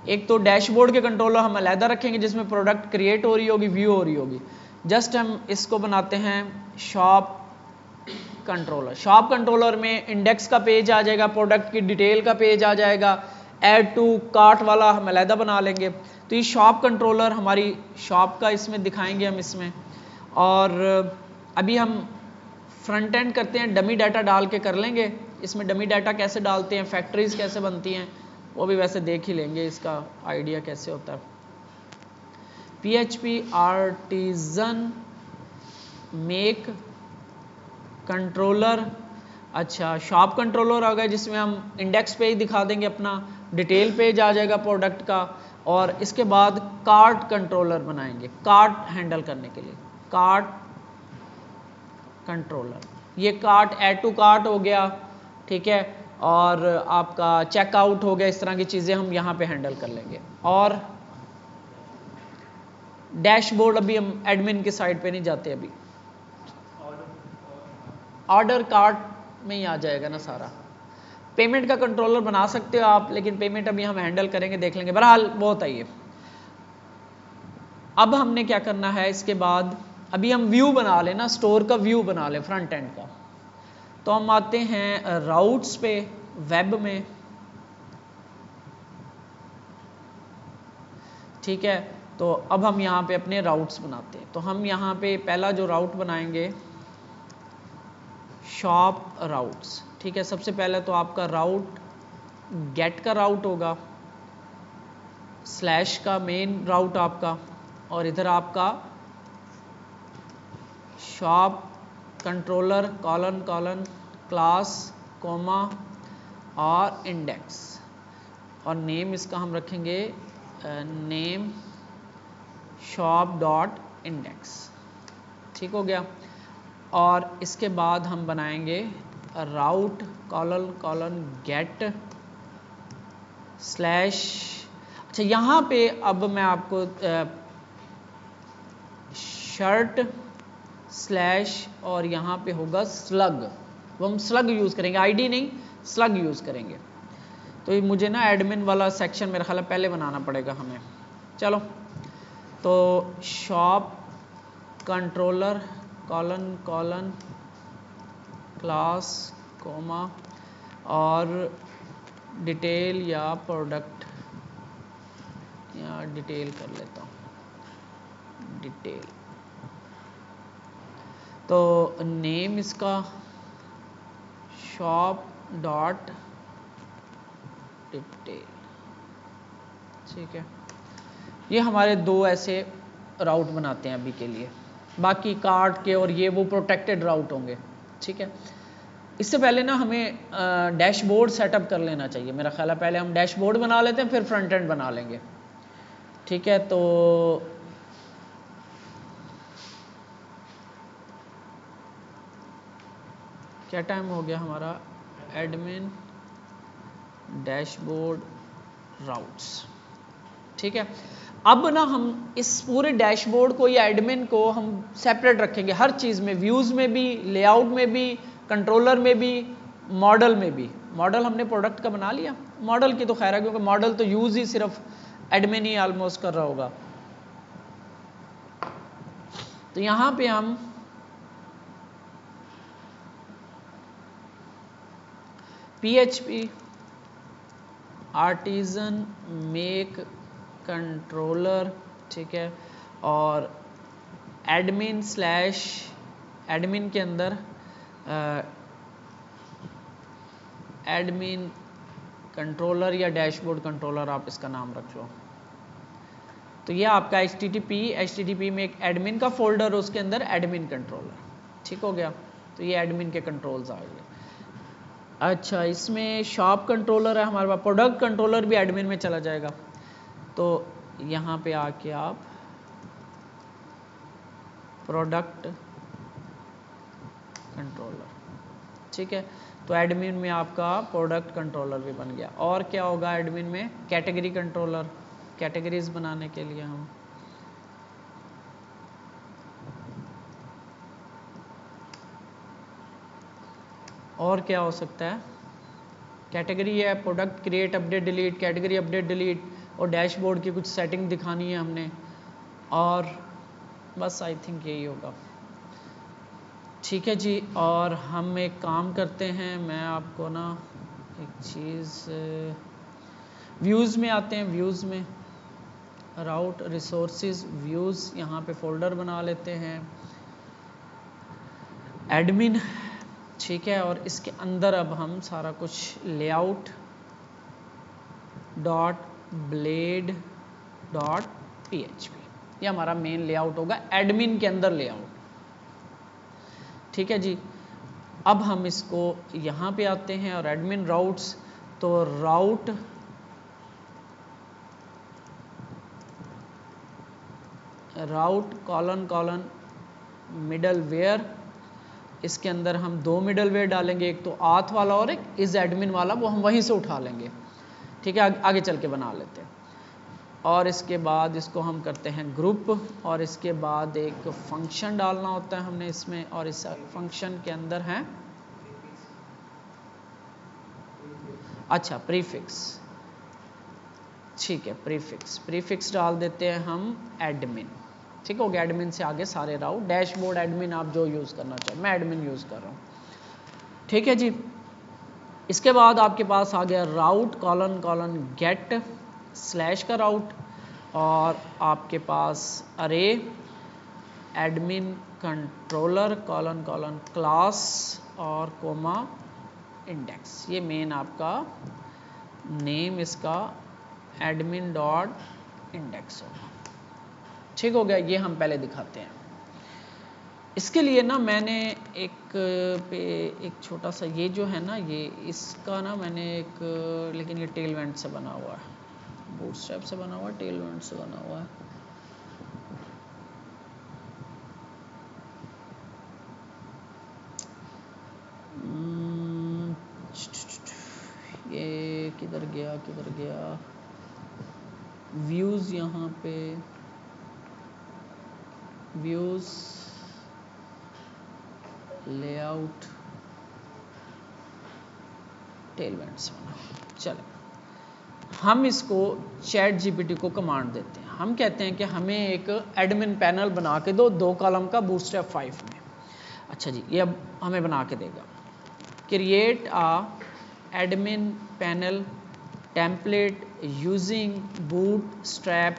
एक तो डैशबोर्ड के कंट्रोलर हम अलहदा रखेंगे जिसमें प्रोडक्ट क्रिएट हो रही होगी, व्यू हो रही होगी। जस्ट हम इसको बनाते हैं शॉप कंट्रोलर। शॉप कंट्रोलर में इंडेक्स का पेज आ जाएगा, प्रोडक्ट की डिटेल का पेज आ जाएगा, ऐड टू कार्ट वाला हम अलहदा बना लेंगे। तो ये शॉप कंट्रोलर हमारी शॉप का इसमें दिखाएंगे हम इसमें। और अभी हम फ्रंट एंड करते हैं, डमी डाटा डाल के कर लेंगे। इसमें डमी डाटा कैसे डालते हैं, फैक्ट्रीज कैसे बनती हैं, वो भी वैसे देख ही लेंगे, इसका आइडिया कैसे होता है। PHP artisan make controller. अच्छा शॉप कंट्रोलर आ गया जिसमें हम इंडेक्स पेज दिखा देंगे, अपना डिटेल पेज आ जाएगा प्रोडक्ट का। और इसके बाद कार्ट कंट्रोलर बनाएंगे, कार्ट हैंडल करने के लिए कार्ट कंट्रोलर। ये कार्ट ऐड टू कार्ट हो गया, ठीक है, और आपका चेकआउट हो गया। इस तरह की चीज़ें हम यहाँ पे हैंडल कर लेंगे। और डैशबोर्ड अभी हम एडमिन की साइड पे नहीं जाते, अभी ऑर्डर कार्ट में ही आ जाएगा ना सारा। पेमेंट का कंट्रोलर बना सकते हो आप, लेकिन पेमेंट अभी हम हैंडल करेंगे, देख लेंगे। बहरहाल बहुत है ये। अब हमने क्या करना है इसके बाद, अभी हम व्यू बना लेना, स्टोर का व्यू बना ले फ्रंट एंड का। तो हम आते हैं राउट्स पे, वेब में, ठीक है। तो अब हम यहाँ पे अपने राउट्स बनाते हैं। तो हम यहाँ पे पहला जो राउट बनाएंगे शॉप राउट्स, ठीक है। सबसे पहले तो आपका राउट गेट का राउट होगा, स्लैश का मेन राउट आपका, और इधर आपका shop controller colon colon class comma और इंडेक्स, और नेम इसका हम रखेंगे नेम शॉप डॉट इंडेक्स, ठीक हो गया। और इसके बाद हम बनाएंगे राउट कॉलन गेट स्लैश। अच्छा, यहाँ पे अब मैं आपको शर्ट स्लैश और यहाँ पे होगा स्लग, वो हम स्लग यूज़ करेंगे, आईडी नहीं स्लग यूज़ करेंगे। तो ये मुझे ना एडमिन वाला सेक्शन मेरा ख्याल है पहले बनाना पड़ेगा हमें। चलो, तो shop controller colon class comma और डिटेल या प्रोडक्ट, या डिटेल कर लेता हूँ, डिटेल। तो नेम इसका शॉप डॉट डिटेल, ठीक है। ये हमारे दो ऐसे राउट बनाते हैं अभी के लिए, बाकी कार्ट के और ये वो प्रोटेक्टेड राउट होंगे, ठीक है। इससे पहले ना हमें डैशबोर्ड सेटअप कर लेना चाहिए मेरा ख्याल है। पहले हम डैशबोर्ड बना लेते हैं, फिर फ्रंट एंड बना लेंगे, ठीक है। तो क्या टाइम हो गया हमारा? एडमिन डैशबोर्ड राउट्स, ठीक है। अब ना हम इस पूरे डैशबोर्ड को या एडमिन को हम सेपरेट रखेंगे हर चीज़ में, व्यूज़ में भी, लेआउट में भी, कंट्रोलर में भी, मॉडल में भी। मॉडल हमने प्रोडक्ट का बना लिया, मॉडल की तो खैर है क्योंकि मॉडल तो यूज़ ही सिर्फ एडमिन ही ऑलमोस्ट कर रहा होगा। तो यहाँ पे हम PHP आर्टिजन मेक कंट्रोलर, ठीक है, और एडमिन स्लैश एडमिन के अंदर एडमिन कंट्रोलर या डैशबोर्ड कंट्रोलर आप इसका नाम रख लो। तो ये आपका HTTP में एक एडमिन का फोल्डर, उसके अंदर एडमिन कंट्रोलर, ठीक हो गया। तो ये एडमिन के कंट्रोल्स आ गए। अच्छा, इसमें शॉप कंट्रोलर है हमारे पास, प्रोडक्ट कंट्रोलर भी एडमिन में चला जाएगा। तो यहाँ पे आके आप प्रोडक्ट कंट्रोलर, ठीक है। तो एडमिन में आपका प्रोडक्ट कंट्रोलर भी बन गया। और क्या होगा एडमिन में? कैटेगरी कंट्रोलर, कैटेगरीज बनाने के लिए हम और क्या हो सकता है? कैटेगरी है, product create update delete, category update delete, और डैशबोर्ड की कुछ सेटिंग दिखानी है हमने, और बस आई थिंक यही होगा, ठीक है जी। और हम एक काम करते हैं, मैं आपको ना एक चीज़, व्यूज़ में आते हैं, व्यूज़ में राउट रिसोर्सेज व्यूज़, यहाँ पे फोल्डर बना लेते हैं एडमिन, ठीक है। और इसके अंदर अब हम सारा कुछ layout dot blade dot PHP, ये हमारा मेन लेआउट होगा एडमिन के अंदर लेआउट, ठीक है जी। अब हम इसको यहाँ पे आते हैं और एडमिन राउट्स, तो राउट कॉलन मिडल वेयर, इसके अंदर हम दो मिडल वेयर डालेंगे, एक तो आथ वाला और एक इज एडमिन वाला, वो हम वहीं से उठा लेंगे, ठीक है। आगे चल के बना लेते हैं। और इसके बाद इसको हम करते हैं ग्रुप, और इसके बाद एक फंक्शन डालना होता है हमने इसमें, और इस फंक्शन के अंदर है अच्छा प्रीफिक्स, ठीक है। प्रीफिक्स डाल देते हैं हम एडमिन, ठीक हो गया। एडमिन से आगे सारे राउट, डैशबोर्ड एडमिन आप जो यूज़ करना चाहो, मैं एडमिन यूज़ कर रहा हूँ, ठीक है जी। इसके बाद आपके पास आ गया राउट कॉलन गेट स्लैश का राउट, और आपके पास अरे एडमिन कंट्रोलर कॉलन क्लास और कोमा इंडेक्स, ये मेन आपका नेम इसका एडमिन डॉट इंडेक्स होगा, ठीक हो गया। ये हम पहले दिखाते हैं। इसके लिए ना मैंने एक छोटा सा, ये जो है ना, ये इसका ना मैंने एक, लेकिन ये टेलवेंट से बना हुआ है, बूटस्ट्रैप से बना हुआ है, टेलवेंट से बना हुआ है। किधर गया व्यूज़, यहाँ पे व्यूज़, लेआउट, टेलमेंट्स बना। चले, हम इसको चैट जीपीटी को कमांड देते हैं। हम कहते हैं कि हमें एक एडमिन पैनल बना के दो 2 कॉलम का बूटस्ट्रैप 5 में। अच्छा जी, ये अब हमें बना के देगा। Create a admin panel template using bootstrap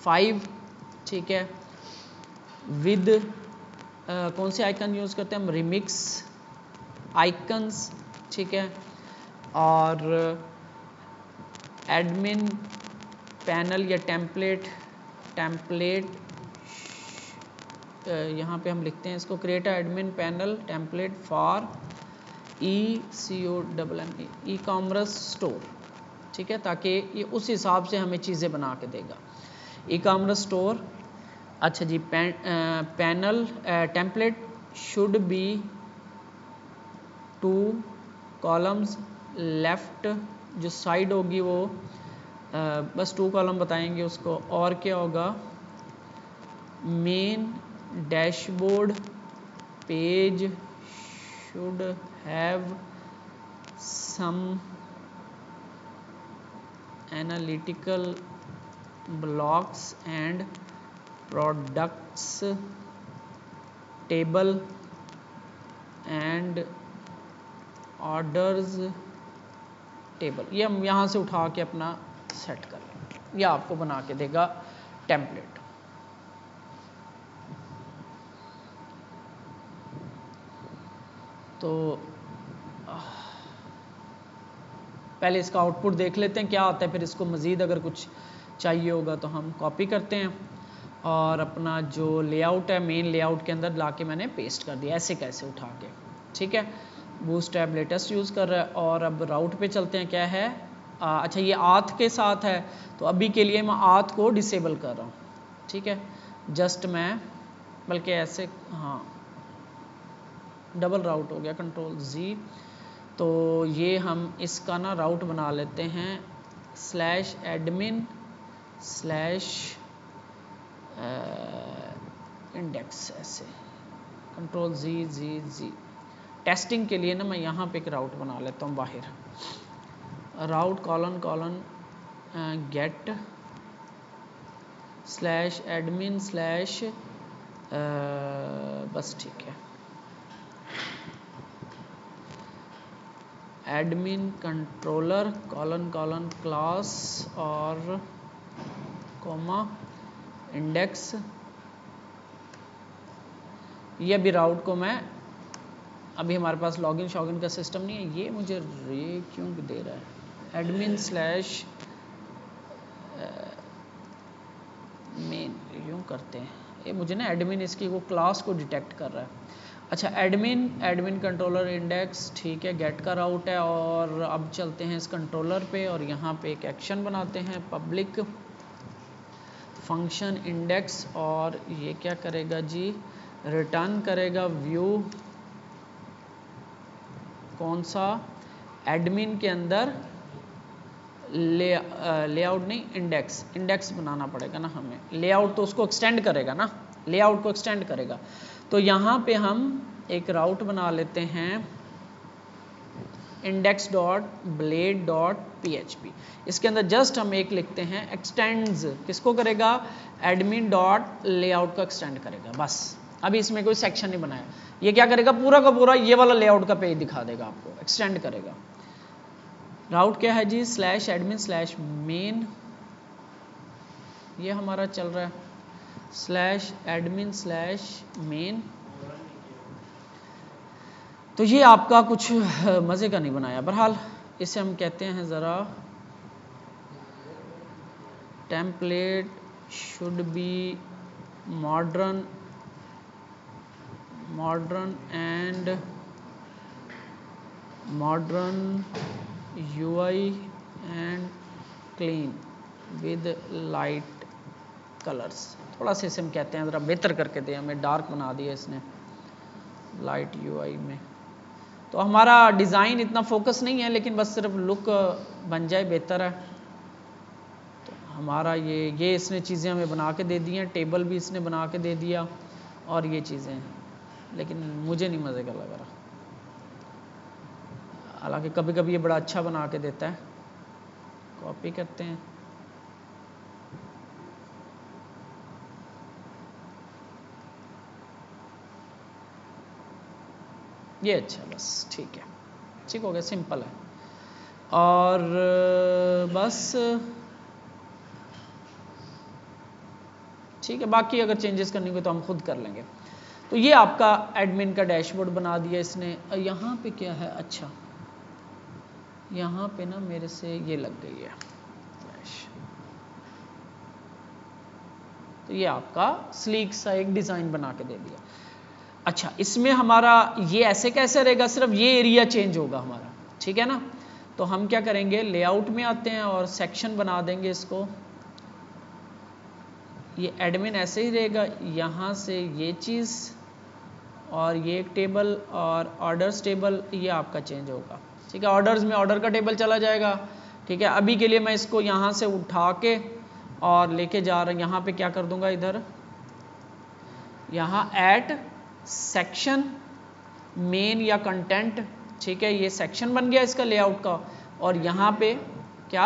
5, ठीक है, विद कौन से आइकन यूज़ करते हैं हम, रिमिक्स आइकन्स, ठीक है, और एडमिन पैनल या टेम्पलेट यहाँ पे हम लिखते हैं इसको, create admin panel template for E commerce store, ठीक है, ताकि ये उस हिसाब से हमें चीज़ें बना के देगा। ई कॉमर्स स्टोर, अच्छा जी, panel template should be 2 columns, left जो साइड होगी वो बस 2 कॉलम बताएंगे उसको। और क्या होगा, main dashboard page should have some analytical blocks and products table and orders table. ये हम यहाँ से उठा के अपना सेट कर लें, यह आपको बना के देगा टेम्पलेट। तो पहले इसका आउटपुट देख लेते हैं क्या आता है, फिर इसको मज़ीद अगर कुछ चाहिए होगा तो हम कॉपी करते हैं और अपना जो लेआउट है मेन लेआउट के अंदर लाके मैंने पेस्ट कर दिया, ऐसे कैसे उठा के, ठीक है। बूटस्ट्रैप लेटेस्ट यूज़ कर रहा है। और अब राउट पे चलते हैं, क्या है, अच्छा ये आथ के साथ है, तो अभी के लिए मैं आथ को डिसेबल कर रहा हूँ, ठीक है। जस्ट मैं बल्कि ऐसे, हाँ डबल राउट हो गया, कंट्रोल जी। तो ये हम इसका ना राउट बना लेते हैं /admin/ इंडेक्स, ऐसे कंट्रोल जी। टेस्टिंग के लिए ना मैं यहाँ पे एक राउट बना लेता हूँ बाहर, राउट :: गेट /admin/ बस ठीक है, एडमिन कंट्रोलर : क्लास और कॉमा इंडेक्स। ये भी राउट को मैं, अभी हमारे पास लॉगिन शॉगिन का सिस्टम नहीं है, ये मुझे ये क्यों दे रहा है, एडमिन/ मेन यूँ करते हैं, ये मुझे ना एडमिन इसकी वो क्लास को डिटेक्ट कर रहा है। अच्छा, एडमिन कंट्रोलर इंडेक्स, ठीक है, गेट का राउट है। और अब चलते हैं इस कंट्रोलर पे और यहाँ पे एक एक्शन बनाते हैं, पब्लिक फंक्शन इंडेक्स, और ये क्या करेगा जी, रिटर्न करेगा व्यू, कौन सा, एडमिन के अंदर लेआउट नहीं, इंडेक्स बनाना पड़ेगा ना हमें, लेआउट तो उसको एक्सटेंड करेगा ना, लेआउट को एक्सटेंड करेगा। तो यहाँ पे हम एक राउट बना लेते हैं index.blade.php, इसके अंदर जस्ट हम एक लिखते हैं एक्सटेंड्स, किसको करेगा, admin.layout को एक्सटेंड करेगा, बस। अभी इसमें कोई सेक्शन नहीं बनाया, ये क्या करेगा, पूरा का पूरा ये वाला लेआउट का पेज दिखा देगा आपको, एक्सटेंड करेगा। राउट क्या है जी, /admin/main, ये हमारा चल रहा है /admin/main। तो ये आपका कुछ मज़े का नहीं बनाया, बहरहाल इसे हम कहते हैं ज़रा, template should B modern and modern UI and clean with light colours. थोड़ा सा इसे हम कहते हैं ज़रा बेहतर करके दे, हमें डार्क बना दिया इसने लाइट UI में, तो हमारा डिज़ाइन इतना फोकस नहीं है, लेकिन बस सिर्फ लुक बन जाए बेहतर है। तो हमारा ये इसने चीज़ें हमें बना के दे दी हैं, टेबल भी इसने बना के दे दिया और ये चीज़ें हैं, लेकिन मुझे नहीं मज़े का लग रहा। हालांकि कभी कभी ये बड़ा अच्छा बना के देता है। कॉपी करते हैं, ये अच्छा, बस ठीक है, ठीक हो गया, सिंपल है। और बस ठीक है, बाकी अगर चेंजेस करनी हो तो हम खुद कर लेंगे। तो ये आपका एडमिन का डैशबोर्ड बना दिया इसने। यहाँ पे क्या है, अच्छा यहाँ पे ना मेरे से ये लग गई है फ्लैश। तो ये आपका स्लीक सा एक डिज़ाइन बना के दे दिया। अच्छा, इसमें हमारा ये ऐसे कैसे रहेगा, सिर्फ ये एरिया चेंज होगा हमारा, ठीक है ना। तो हम क्या करेंगे, लेआउट में आते हैं और सेक्शन बना देंगे इसको। ये एडमिन ऐसे ही रहेगा, यहाँ से ये चीज़ और ये एक टेबल और ऑर्डर्स टेबल, ये आपका चेंज होगा, ठीक है। ऑर्डर्स में ऑर्डर का टेबल चला जाएगा, ठीक है। अभी के लिए मैं इसको यहाँ से उठा के और लेके जा रहा हूँ, यहाँ पे क्या कर दूंगा, इधर यहाँ ऐट सेक्शन मेन या कंटेंट, ठीक है। ये सेक्शन बन गया इसका लेआउट का। और यहाँ पे क्या,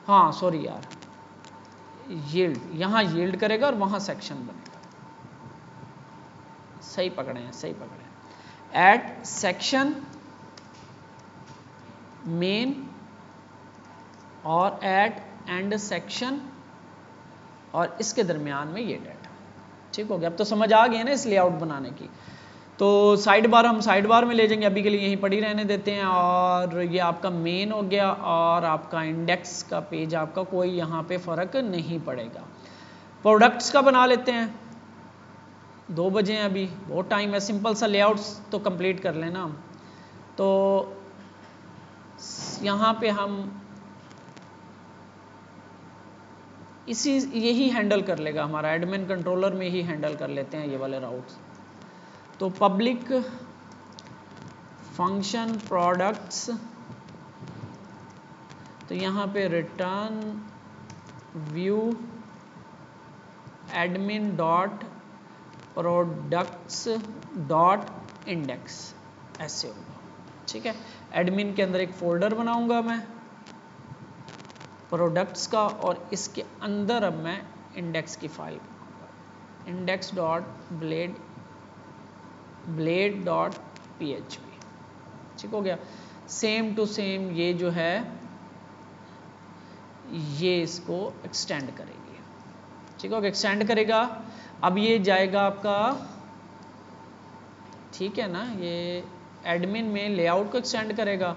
हाँ सॉरी यार, यील्ड, यहाँ यील्ड करेगा और वहाँ सेक्शन बनेगा। सही पकड़े हैं, सही पकड़े हैं। ऐट सेक्शन मेन और ऐट एंड सेक्शन और इसके दरमियान में ये डाटा, ठीक हो गया। अब तो समझ आ गई है ना इस लेआउट बनाने की। तो साइड बार हम साइड बार में ले जाएंगे, अभी के लिए यहीं पड़ी रहने देते हैं। और ये आपका मेन हो गया और आपका इंडेक्स का पेज आपका, कोई यहाँ पे फ़र्क नहीं पड़ेगा। प्रोडक्ट्स का बना लेते हैं, 2 बजे हैं अभी, बहुत टाइम है। सिंपल सा लेआउट्स तो कंप्लीट कर लेना हम। तो यहाँ पे हम यही हैंडल कर लेगा हमारा एडमिन कंट्रोलर में ही हैंडल कर लेते हैं ये वाले राउट्स। तो पब्लिक फंक्शन प्रोडक्ट्स, तो यहाँ पे return view admin dot products dot index, ऐसे होगा, ठीक है। एडमिन के अंदर एक फोल्डर बनाऊंगा मैं प्रोडक्ट्स का और इसके अंदर अब मैं इंडेक्स की फाइल बनाऊंगा, index dot blade dot PHP, ठीक हो गया। सेम टू सेम ये जो है ये इसको एक्सटेंड करेगी, ठीक हो गया, एक्सटेंड करेगा। अब ये जाएगा आपका, ठीक है ना, ये एडमिन में लेआउट को एक्सटेंड करेगा।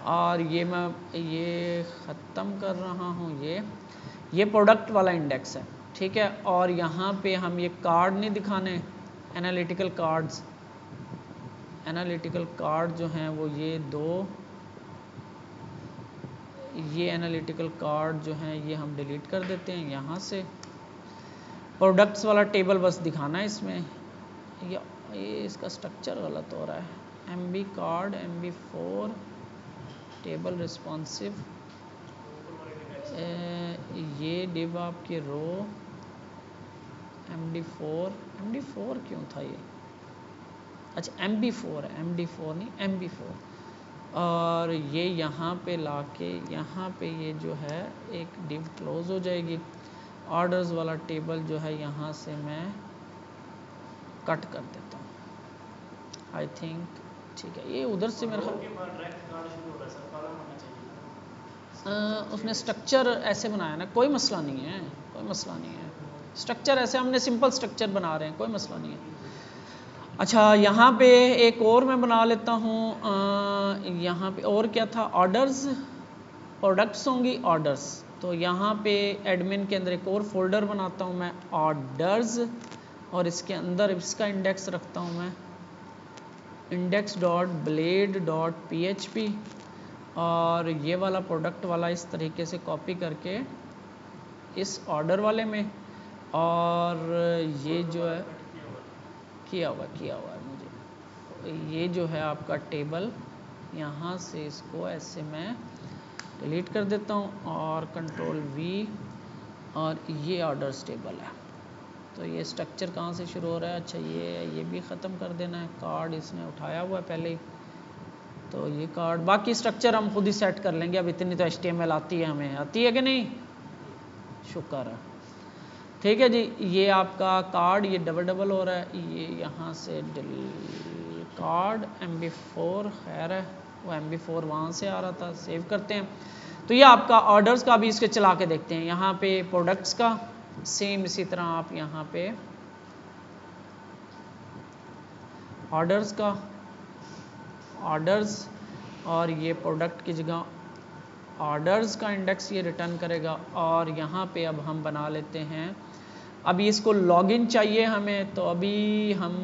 और ये मैं ये ख़त्म कर रहा हूँ, ये प्रोडक्ट वाला इंडेक्स है, ठीक है। और यहाँ पे हम ये कार्ड नहीं दिखाने, एनालिटिकल कार्ड्स, एनालिटिकल कार्ड जो हैं वो ये 2, ये एनालिटिकल कार्ड जो हैं ये हम डिलीट कर देते हैं यहाँ से। प्रोडक्ट्स वाला टेबल बस दिखाना है इसमें। ये इसका स्ट्रक्चर गलत हो रहा है, MB card MB4 table responsive, ये डिव आपके रो MD4 क्यों था ये, अच्छा MB4 है, MD4 नहीं MB4। और ये यहाँ पे लाके यहाँ पे ये जो है एक डिव क्लोज हो जाएगी। ऑर्डर्स वाला टेबल जो है यहाँ से मैं कट कर देता हूँ, आई थिंक ठीक है। ये उधर से मेरा उसने स्ट्रक्चर ऐसे बनाया ना, कोई मसला नहीं है, कोई मसला नहीं है। स्ट्रक्चर ऐसे हमने सिंपल स्ट्रक्चर बना रहे हैं, कोई मसला नहीं है। अच्छा, यहाँ पे एक और मैं बना लेता हूँ, यहाँ पे और क्या था, ऑर्डर्स, प्रोडक्ट्स होंगी ऑर्डर्स। तो यहाँ पे एडमिन के अंदर एक और फोल्डर बनाता हूँ मैं ऑर्डर्स, और इसके अंदर इसका इंडेक्स रखता हूँ मैं index dot blade dot PHP। और ये वाला प्रोडक्ट वाला इस तरीके से कॉपी करके इस ऑर्डर वाले में, और ये जो है किया हुआ है मुझे, ये जो है आपका टेबल, यहाँ से इसको ऐसे मैं डिलीट कर देता हूँ और कंट्रोल V, और ये ऑर्डर्स टेबल है। तो ये स्ट्रक्चर कहाँ से शुरू हो रहा है, अच्छा ये भी ख़त्म कर देना है। कार्ड इसने उठाया हुआ है पहले ही, तो ये कार्ड, बाकी स्ट्रक्चर हम खुद ही सेट कर लेंगे। अब इतनी तो HTML आती है, हमें आती है कि नहीं, शुक्र है। ठीक है जी, ये आपका कार्ड, ये डबल हो रहा है, ये यहाँ से कार्ड MB4, खैर है वो MB4 वहाँ से आ रहा था, सेव करते हैं। तो ये आपका ऑर्डर्स का भी इसके चला के देखते हैं। यहाँ पे प्रोडक्ट्स का सेम इसी तरह आप यहाँ पे ऑर्डर्स का, ऑर्डर्स, और ये प्रोडक्ट की जगह ऑर्डर्स का इंडेक्स ये रिटर्न करेगा। और यहाँ पे अब हम बना लेते हैं, अभी इसको लॉगिन चाहिए हमें, तो अभी हम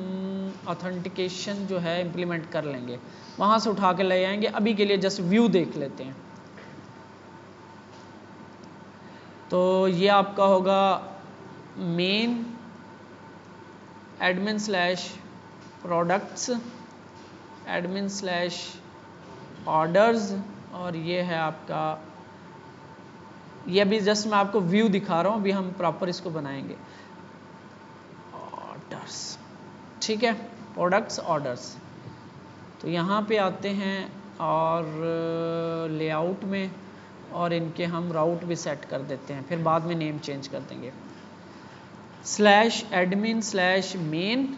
ऑथेंटिकेशन जो है इम्प्लीमेंट कर लेंगे, वहाँ से उठा के ले आएंगे। अभी के लिए जस्ट व्यू देख लेते हैं। तो ये आपका होगा main admin slash products admin slash orders, और ये है आपका, ये अभी जस्ट मैं आपको व्यू दिखा रहा हूँ, अभी हम प्रॉपर इसको बनाएंगे। ऑर्डर्स, ठीक है, प्रोडक्ट्स ऑर्डर्स। तो यहाँ पे आते हैं और लेआउट में, और इनके हम राउट भी सेट कर देते हैं, फिर बाद में नेम चेंज कर देंगे। स्लैश एडमिन स्लैश मेन,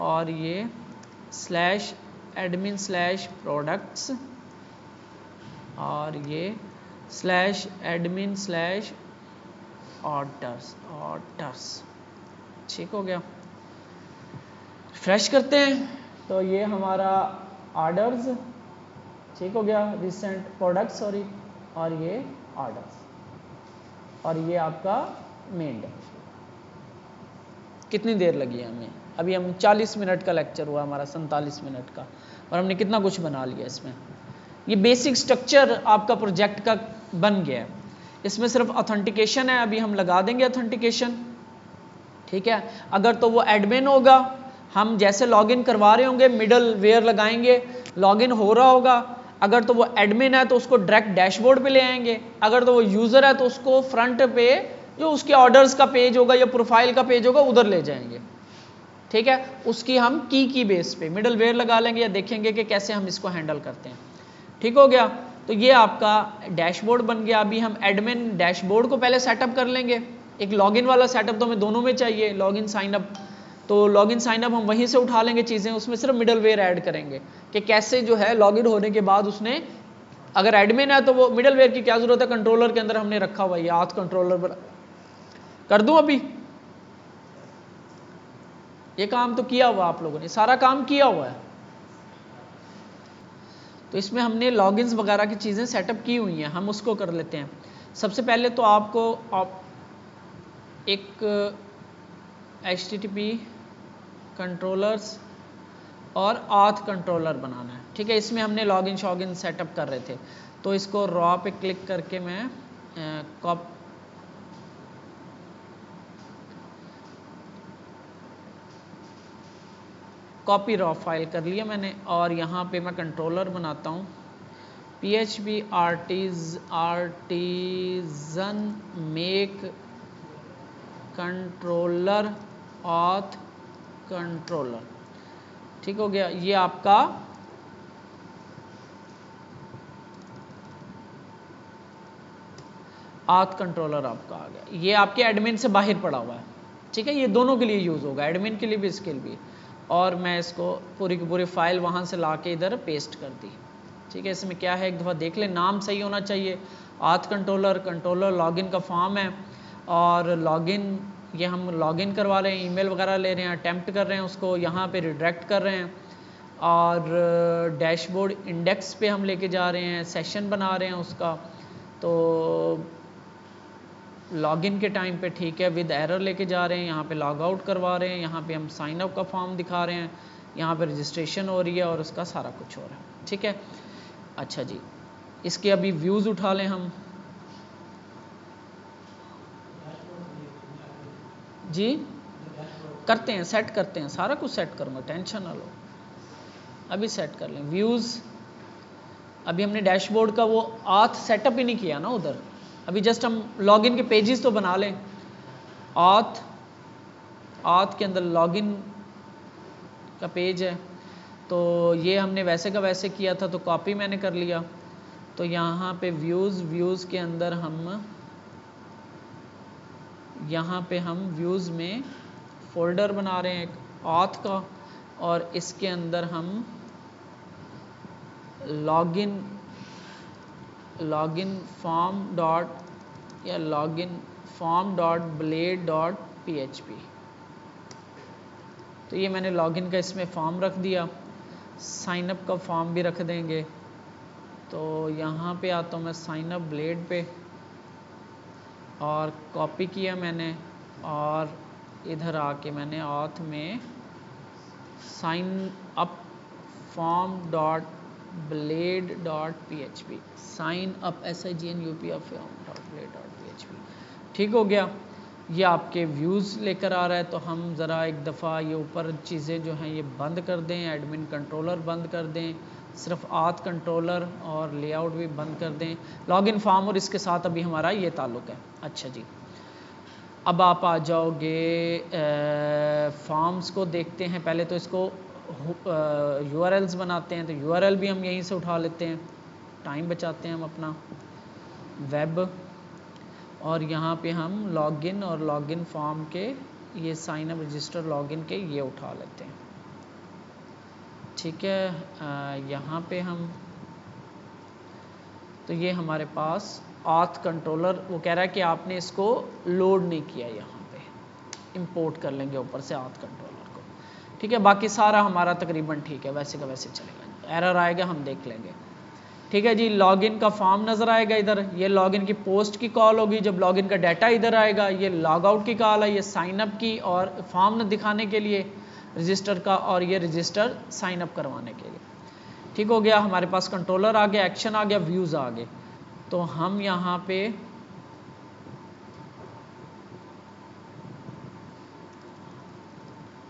और ये स्लैश एडमिन स्लैश प्रोडक्ट्स, और ये स्लैश एडमिन स्लैश ऑर्डर्स। ठीक हो गया, फ्रेश करते हैं। तो ये हमारा ऑर्डर्स, ठीक हो गया, रिसेंट प्रोडक्ट सॉरी, और ये ऑर्डर्स, और ये आपका मेन। कितनी देर लगी है हमें, अभी हम 40 मिनट का लेक्चर हुआ हमारा, 47 मिनट का, और हमने कितना कुछ बना लिया इसमें। ये बेसिक स्ट्रक्चर आपका प्रोजेक्ट का बन गया है। इसमें सिर्फ ऑथेंटिकेशन है, अभी हम लगा देंगे ऑथेंटिकेशन। ठीक है, अगर तो वो एडमिन होगा, हम जैसे लॉगिन करवा रहे होंगे मिडल वेयर लगाएंगे, लॉगिन हो रहा होगा। अगर तो वो एडमिन है तो उसको डायरेक्ट डैशबोर्ड पे ले आएंगे। अगर तो वो यूज़र है तो उसको फ्रंट पे जो उसके ऑर्डर्स का पेज होगा या प्रोफाइल का पेज होगा उधर ले जाएंगे। ठीक है, उसकी हम की बेस पे मिडल वेयर लगा लेंगे, या देखेंगे कि कैसे हम इसको हैंडल करते हैं। ठीक हो गया, तो ये आपका डैशबोर्ड बन गया। अभी हम एडमिन डैशबोर्ड को पहले सेटअप कर लेंगे। एक लॉगिन वाला सेटअप तो हमें दोनों में चाहिए, लॉगिन साइनअप। तो लॉगिन साइनअप हम वहीं से उठा लेंगे चीज़ें, उसमें सिर्फ मिडल वेयर ऐड करेंगे कि कैसे जो है लॉगिन होने के बाद उसने, अगर एडमिन है तो वो मिडल वेयर की क्या जरूरत है, कंट्रोलर के अंदर हमने रखा हुआ है, आथ कंट्रोलर कर दूं। अभी ये काम तो किया हुआ, आप लोगों ने सारा काम किया हुआ है। तो इसमें हमने लॉगिन्स वगैरह की चीज़ें सेटअप की हुई हैं, हम उसको कर लेते हैं। सबसे पहले तो आपको एक HTTP कंट्रोलर्स और आथ कंट्रोलर बनाना है। ठीक है, इसमें हमने लॉगिन शॉगिन सेटअप कर रहे थे। तो इसको रॉ पे क्लिक करके मैं कॉपी रॉ फाइल कर लिया मैंने, और यहाँ पे मैं कंट्रोलर बनाता हूँ PHP artisan make controller auth controller. ठीक हो गया, ये आपका आथ कंट्रोलर आपका आ गया। ये आपके एडमिन से बाहर पड़ा हुआ है। ठीक है, ये दोनों के लिए यूज़ होगा, एडमिन के लिए भी इसके लिए भी। और मैं इसको पूरी की पूरी फाइल वहाँ से ला के इधर पेस्ट कर दी। ठीक है, इसमें क्या है एक दफ़ा देख ले, नाम सही होना चाहिए। आथ कंट्रोलर लॉगिन का फॉर्म है, और लॉगिन ये हम लॉगिन करवा रहे हैं, ईमेल वगैरह ले रहे हैं, अटैम्प्ट कर रहे हैं उसको, यहाँ पे रिडायरेक्ट कर रहे हैं, और डैशबोर्ड इंडेक्स पे हम लेके जा रहे हैं, सेशन बना रहे हैं उसका। तो लॉगिन के टाइम पे ठीक है विद एरर लेके जा रहे हैं, यहाँ पे लॉग आउट करवा रहे हैं, यहाँ पे हम साइन अप का फॉर्म दिखा रहे हैं, यहाँ पे रजिस्ट्रेशन हो रही है और उसका सारा कुछ हो रहा है। ठीक है, अच्छा जी, इसके अभी व्यूज़ उठा लें हम जी, करते हैं, सेट करते हैं, सारा कुछ सेट करूँगा, टेंशन ना लो। अभी सेट कर लें व्यूज़। अभी हमने डैशबोर्ड का वो आथ सेटअप ही नहीं किया ना उधर, अभी जस्ट हम लॉगिन के पेजेस तो बना लें। आथ के अंदर लॉगिन का पेज है, तो ये हमने वैसे का वैसे किया था, तो कॉपी मैंने कर लिया। तो यहाँ पे व्यूज़ के अंदर हम यहाँ पे हम व्यूज़ में फोल्डर बना रहे हैं एक ऑथ का, और इसके अंदर हम लॉगिन फॉर्म डॉट या login form dot blade dot php, तो ये मैंने लॉगिन का इसमें फॉर्म रख दिया। साइन अप का फॉर्म भी रख देंगे। तो यहाँ पे आता हूँ मैं साइन अप ब्लेड पे, और कॉपी किया मैंने, और इधर आके मैंने ऑथ में sign up form dot blade dot php, sign up SIGNUP form dot blade dot php। ठीक हो गया, ये आपके व्यूज़ लेकर आ रहा है। तो हम ज़रा एक दफ़ा ये ऊपर चीज़ें जो हैं ये बंद कर दें, एडमिन कंट्रोलर बंद कर दें, सिर्फ आथ कंट्रोलर और लेआउट भी बंद कर दें। लॉगिन फॉर्म और इसके साथ अभी हमारा ये ताल्लुक़ है। अच्छा जी, अब आप आ जाओगे फॉर्म्स को देखते हैं। पहले तो इसको URLs बनाते हैं, तो URL भी हम यहीं से उठा लेते हैं, टाइम बचाते हैं हम अपना। वेब, और यहाँ पे हम लॉगिन और लॉगिन फॉर्म के ये साइन अप रजिस्टर लॉगिन के ये उठा लेते हैं। ठीक है, यहाँ पे हम, तो ये हमारे पास आथ कंट्रोलर, वो कह रहा है कि आपने इसको लोड नहीं किया, यहाँ पे इंपोर्ट कर लेंगे ऊपर से आथ कंट्रोलर को। ठीक है, बाकी सारा हमारा तकरीबन ठीक है, वैसे का वैसे चलेगा। एरर आएगा हम देख लेंगे। ठीक है जी, लॉगिन का फॉर्म नज़र आएगा इधर, ये लॉगिन की पोस्ट की कॉल होगी जब लॉगिन का डाटा इधर आएगा। ये लॉग आउट की कॉल है, ये साइन अप की और फॉर्म दिखाने के लिए रजिस्टर का, और ये रजिस्टर साइन अप करवाने के लिए। ठीक हो गया, हमारे पास कंट्रोलर आ गया, एक्शन आ गया, व्यूज़ आ गए। तो हम यहाँ पे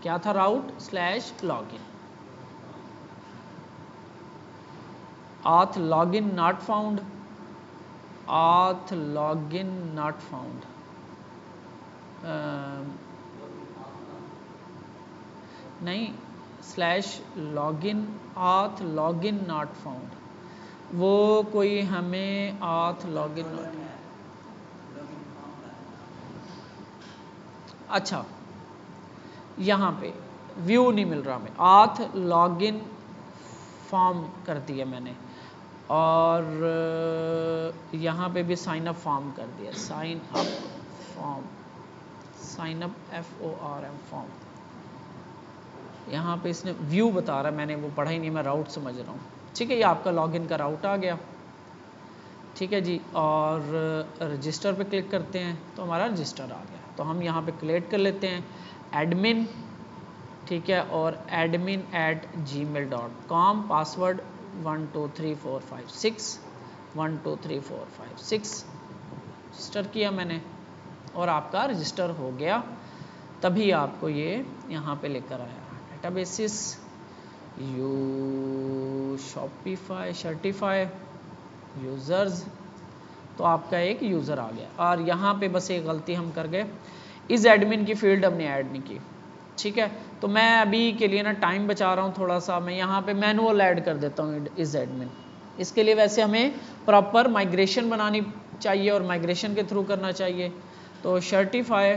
क्या था, route/login, auth login not found, auth login not found, नहीं /login auth login not found, वो कोई हमें auth login not, अच्छा यहाँ पे व्यू नहीं मिल रहा हमें, auth login फॉर्म कर दिया मैंने, और यहाँ पे भी साइन अप फॉर्म कर दिया, sign up form, sign up FORM form. यहाँ पे इसने व्यू बता रहा है, मैंने वो पढ़ा ही नहीं, मैं राउट समझ रहा हूँ। ठीक है, ये आपका लॉगिन का राउट आ गया। ठीक है जी, और रजिस्टर पे क्लिक करते हैं तो हमारा रजिस्टर आ गया। तो हम यहाँ पे क्रिएट कर लेते हैं एडमिन, ठीक है, और admin@gmail.com, पासवर्ड 123456, 123456 रजिस्टर किया मैंने, और आपका रजिस्टर हो गया। तभी आपको ये यहाँ पे लेकर आया databases, you Shopify certify users, तो आपका एक यूज़र आ गया। और यहाँ पे बस एक गलती हम कर गए, इस एडमिन की फील्ड हमने ऐड नहीं की। ठीक है, तो मैं अभी के लिए ना टाइम बचा रहा हूँ थोड़ा सा, मैं यहाँ पे मैनुअल ऐड कर देता हूँ इस एडमिन। इसके लिए वैसे हमें प्रॉपर माइग्रेशन बनानी चाहिए और माइग्रेशन के थ्रू करना चाहिए। तो सर्टिफाई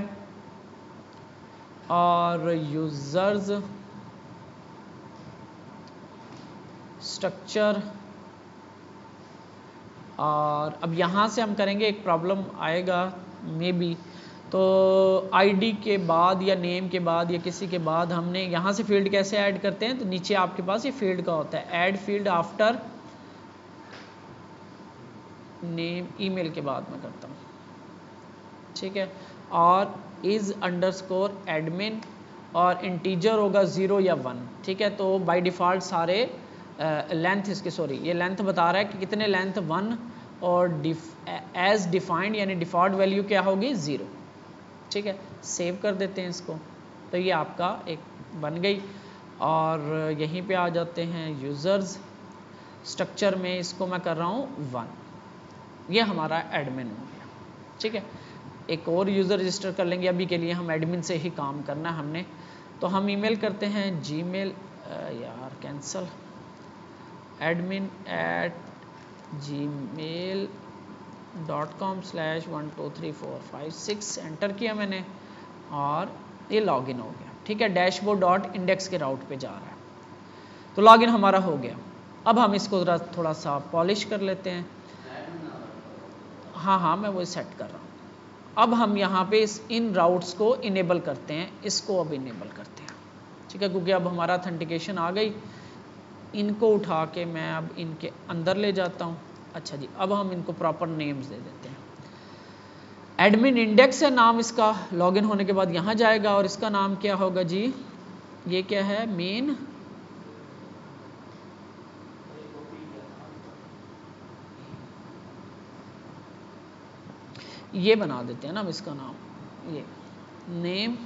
और यूज़र्स स्ट्रक्चर, और अब यहाँ से हम करेंगे, एक प्रॉब्लम आएगा मे बी, तो आईडी के बाद या नेम के बाद या किसी के बाद हमने यहाँ से फील्ड कैसे ऐड करते हैं, तो नीचे आपके पास ये फील्ड का होता है, add field after name, email के बाद मैं करता हूँ। ठीक है, और इज़ अंडरस्कोर एडमिन, और इंटीजर होगा 0 या 1। ठीक है, तो बाय डिफ़ॉल्ट सारे लेंथ इसके, सॉरी ये लेंथ बता रहा है कि कितने लेंथ 1, और एज डिफाइंड यानी डिफ़ॉल्ट वैल्यू क्या होगी 0। ठीक है, सेव कर देते हैं इसको। तो ये आपका एक बन गई। और यहीं पे आ जाते हैं यूज़र्स स्ट्रक्चर में, इसको मैं कर रहा हूँ 1। ये हमारा एडमिन हो गया, ठीक है। एक और यूज़र रजिस्टर कर लेंगे, अभी के लिए हम एडमिन से ही काम करना है हमने। तो हम ईमेल करते हैं जीमेल, यार कैंसल, admin@gmail.com/12345 एंटर किया मैंने और ये लॉगिन हो गया, ठीक है। dashboard.index के राउट पे जा रहा है, तो लॉगिन हमारा हो गया। अब हम इसको थोड़ा सा पॉलिश कर लेते हैं। हाँ मैं वो सेट कर रहा हूँ। अब हम यहाँ पे इन राउट्स को इनेबल करते हैं, इसको अब इनेबल करते हैं, ठीक है, क्योंकि अब हमारा ऑथेंटिकेशन आ गई। इनको उठा के मैं अब इनके अंदर ले जाता हूँ। अच्छा जी, अब हम इनको प्रॉपर नेम्स दे देते हैं। एडमिन इंडेक्स है नाम इसका, लॉगिन होने के बाद यहाँ जाएगा और इसका नाम क्या होगा जी, ये क्या है, मेन। ये बना देते हैं ना हम इसका नाम, ये नेम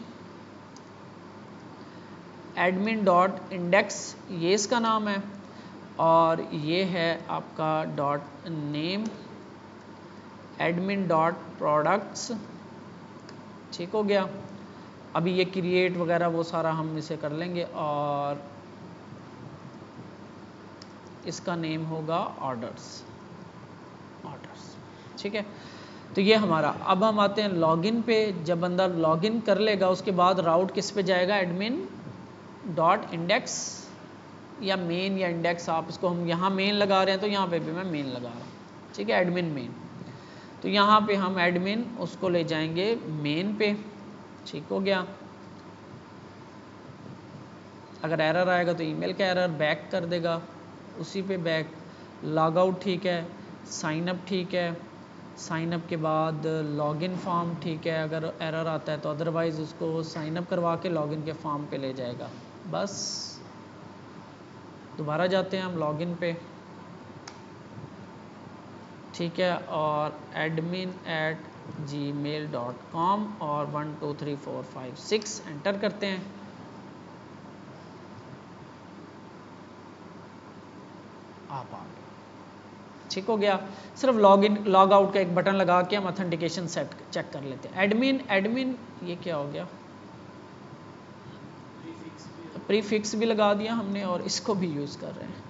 admin.index, ये इसका नाम है, और ये है आपका .name admin.products, ठीक हो गया। अभी ये क्रिएट वगैरह वो सारा हम इसे कर लेंगे और इसका नेम होगा ऑर्डर्स, ठीक है। तो ये हमारा, अब हम आते हैं लॉगिन पे। जब बंदा लॉगिन कर लेगा उसके बाद राउट किस पे जाएगा, admin.index या मेन या इंडेक्स, आप इसको, हम यहाँ मेन लगा रहे हैं तो यहाँ पे भी मैं मेन लगा रहा हूँ, ठीक है, एडमिन मेन। तो यहाँ पे हम एडमिन उसको ले जाएंगे मेन पे, ठीक हो गया। अगर एरर आएगा तो ईमेल का एरर बैक कर देगा, उसी पे बैक। लॉग आउट ठीक है, साइन अप ठीक है, साइन अप के बाद लॉगिन फॉर्म ठीक है, अगर एरर आता है तो अदरवाइज़ उसको साइन अप करवा के लॉगिन के फॉर्म पे ले जाएगा। बस दोबारा जाते हैं हम लॉगिन पे, ठीक है, और admin@gmail.com और 123456 एंटर करते हैं। आप आ गए, ठीक हो गया। सिर्फ लॉगिन लॉग आउट का एक बटन लगा के हम ऑथेंटिकेशन सेट चेक कर लेते हैं। एडमिन ये क्या हो गया, प्रीफिक्स भी लगा दिया हमने और इसको भी यूज कर रहे हैं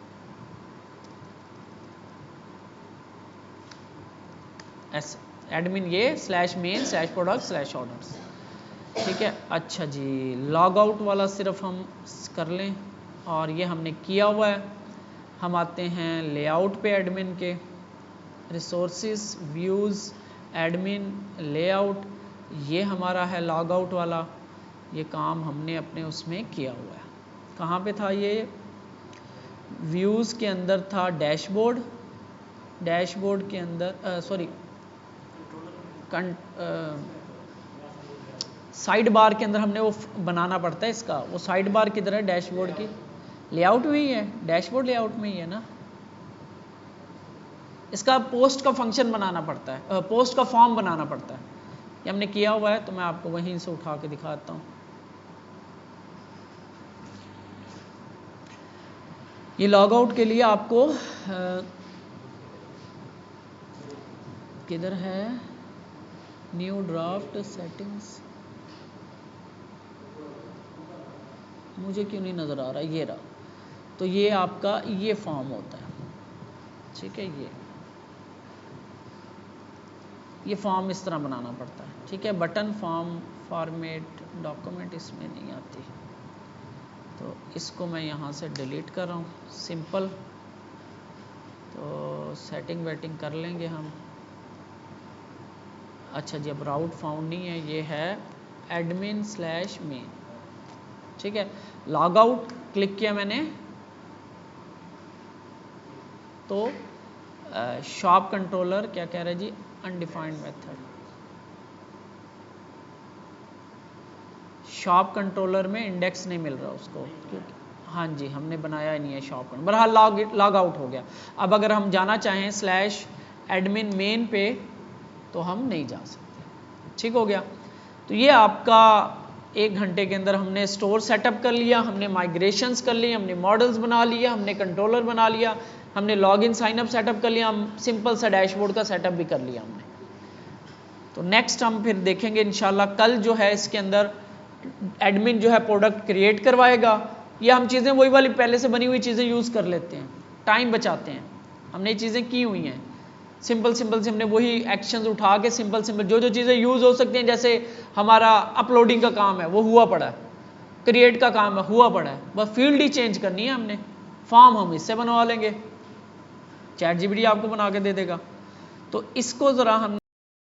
ऐसे, एडमिन ये /main/product/orders, ठीक है। अच्छा जी, लॉग आउट वाला सिर्फ हम कर लें और ये हमने किया हुआ है। हम आते हैं लेआउट पे एडमिन के, रिसोर्सेज, व्यूज़, एडमिन, लेआउट, ये हमारा है लॉग आउट वाला। ये काम हमने अपने उसमें किया हुआ है। कहाँ पे था ये, व्यूज़ के अंदर था डैशबोर्ड, डैशबोर्ड के अंदर सॉरी साइड बार के अंदर हमने वो बनाना पड़ता है इसका, वो साइड बार किधर है, डैशबोर्ड की लेआउट में ही है, डैशबोर्ड लेआउट में ही है ना। इसका पोस्ट का फंक्शन बनाना पड़ता है, पोस्ट का फॉर्म बनाना पड़ता है, ये हमने किया हुआ है। तो मैं आपको वहीं से उठा के दिखाता हूँ। ये लॉग आउट के लिए आपको किधर है, न्यू ड्राफ्ट सेटिंग्स, मुझे क्यों नहीं नज़र आ रहा, ये रहा। तो ये आपका ये फॉर्म होता है, ठीक है। ये फॉर्म इस तरह बनाना पड़ता है, ठीक है। बटन फॉर्म फॉर्मेट डॉक्यूमेंट इसमें नहीं आती, तो इसको मैं यहाँ से डिलीट कर रहा हूँ, सिंपल। तो सेटिंग वेटिंग कर लेंगे हम। अच्छा जी, अब राउट फाउंड नहीं है, ये है admin/main, ठीक है। लॉग आउट क्लिक किया मैंने तो शॉप कंट्रोलर क्या कह रहा है जी, अनडिफाइंड मेथड। शॉप कंट्रोलर में इंडेक्स नहीं मिल रहा उसको, क्योंकि हाँ जी हमने बनाया ही नहीं है शॉप कंट्रोलर। बहरहाल लॉग आउट हो गया। अब अगर हम जाना चाहें /admin main पे तो हम नहीं जा सकते, ठीक हो गया। तो ये आपका 1 घंटे के अंदर हमने स्टोर सेटअप कर लिया, हमने माइग्रेशंस कर ली, हमने मॉडल्स बना लिया, हमने कंट्रोलर बना लिया, हमने लॉगिन साइन अप सेटअप कर लिया, हम सिंपल सा डैशबोर्ड का सेटअप भी कर लिया हमने। तो नेक्स्ट हम फिर देखेंगे इंशाल्लाह कल जो है इसके अंदर एडमिन जो है प्रोडक्ट क्रिएट करवाएगा, या हम चीज़ें वही वाली पहले से बनी हुई चीज़ें यूज़ कर लेते हैं, टाइम बचाते हैं। हमने ये चीज़ें की हुई हैं, सिंपल से हमने वही एक्शंस उठा के सिंपल जो चीज़ें यूज़ हो सकती हैं, जैसे हमारा अपलोडिंग का काम है वो हुआ पड़ा है, क्रिएट का काम है हुआ पड़ा है, बस फील्ड ही चेंज करनी है हमने, फॉर्म हम इससे बनवा लेंगे, चैट जीपीटी आपको बना के दे देगा। तो इसको ज़रा हम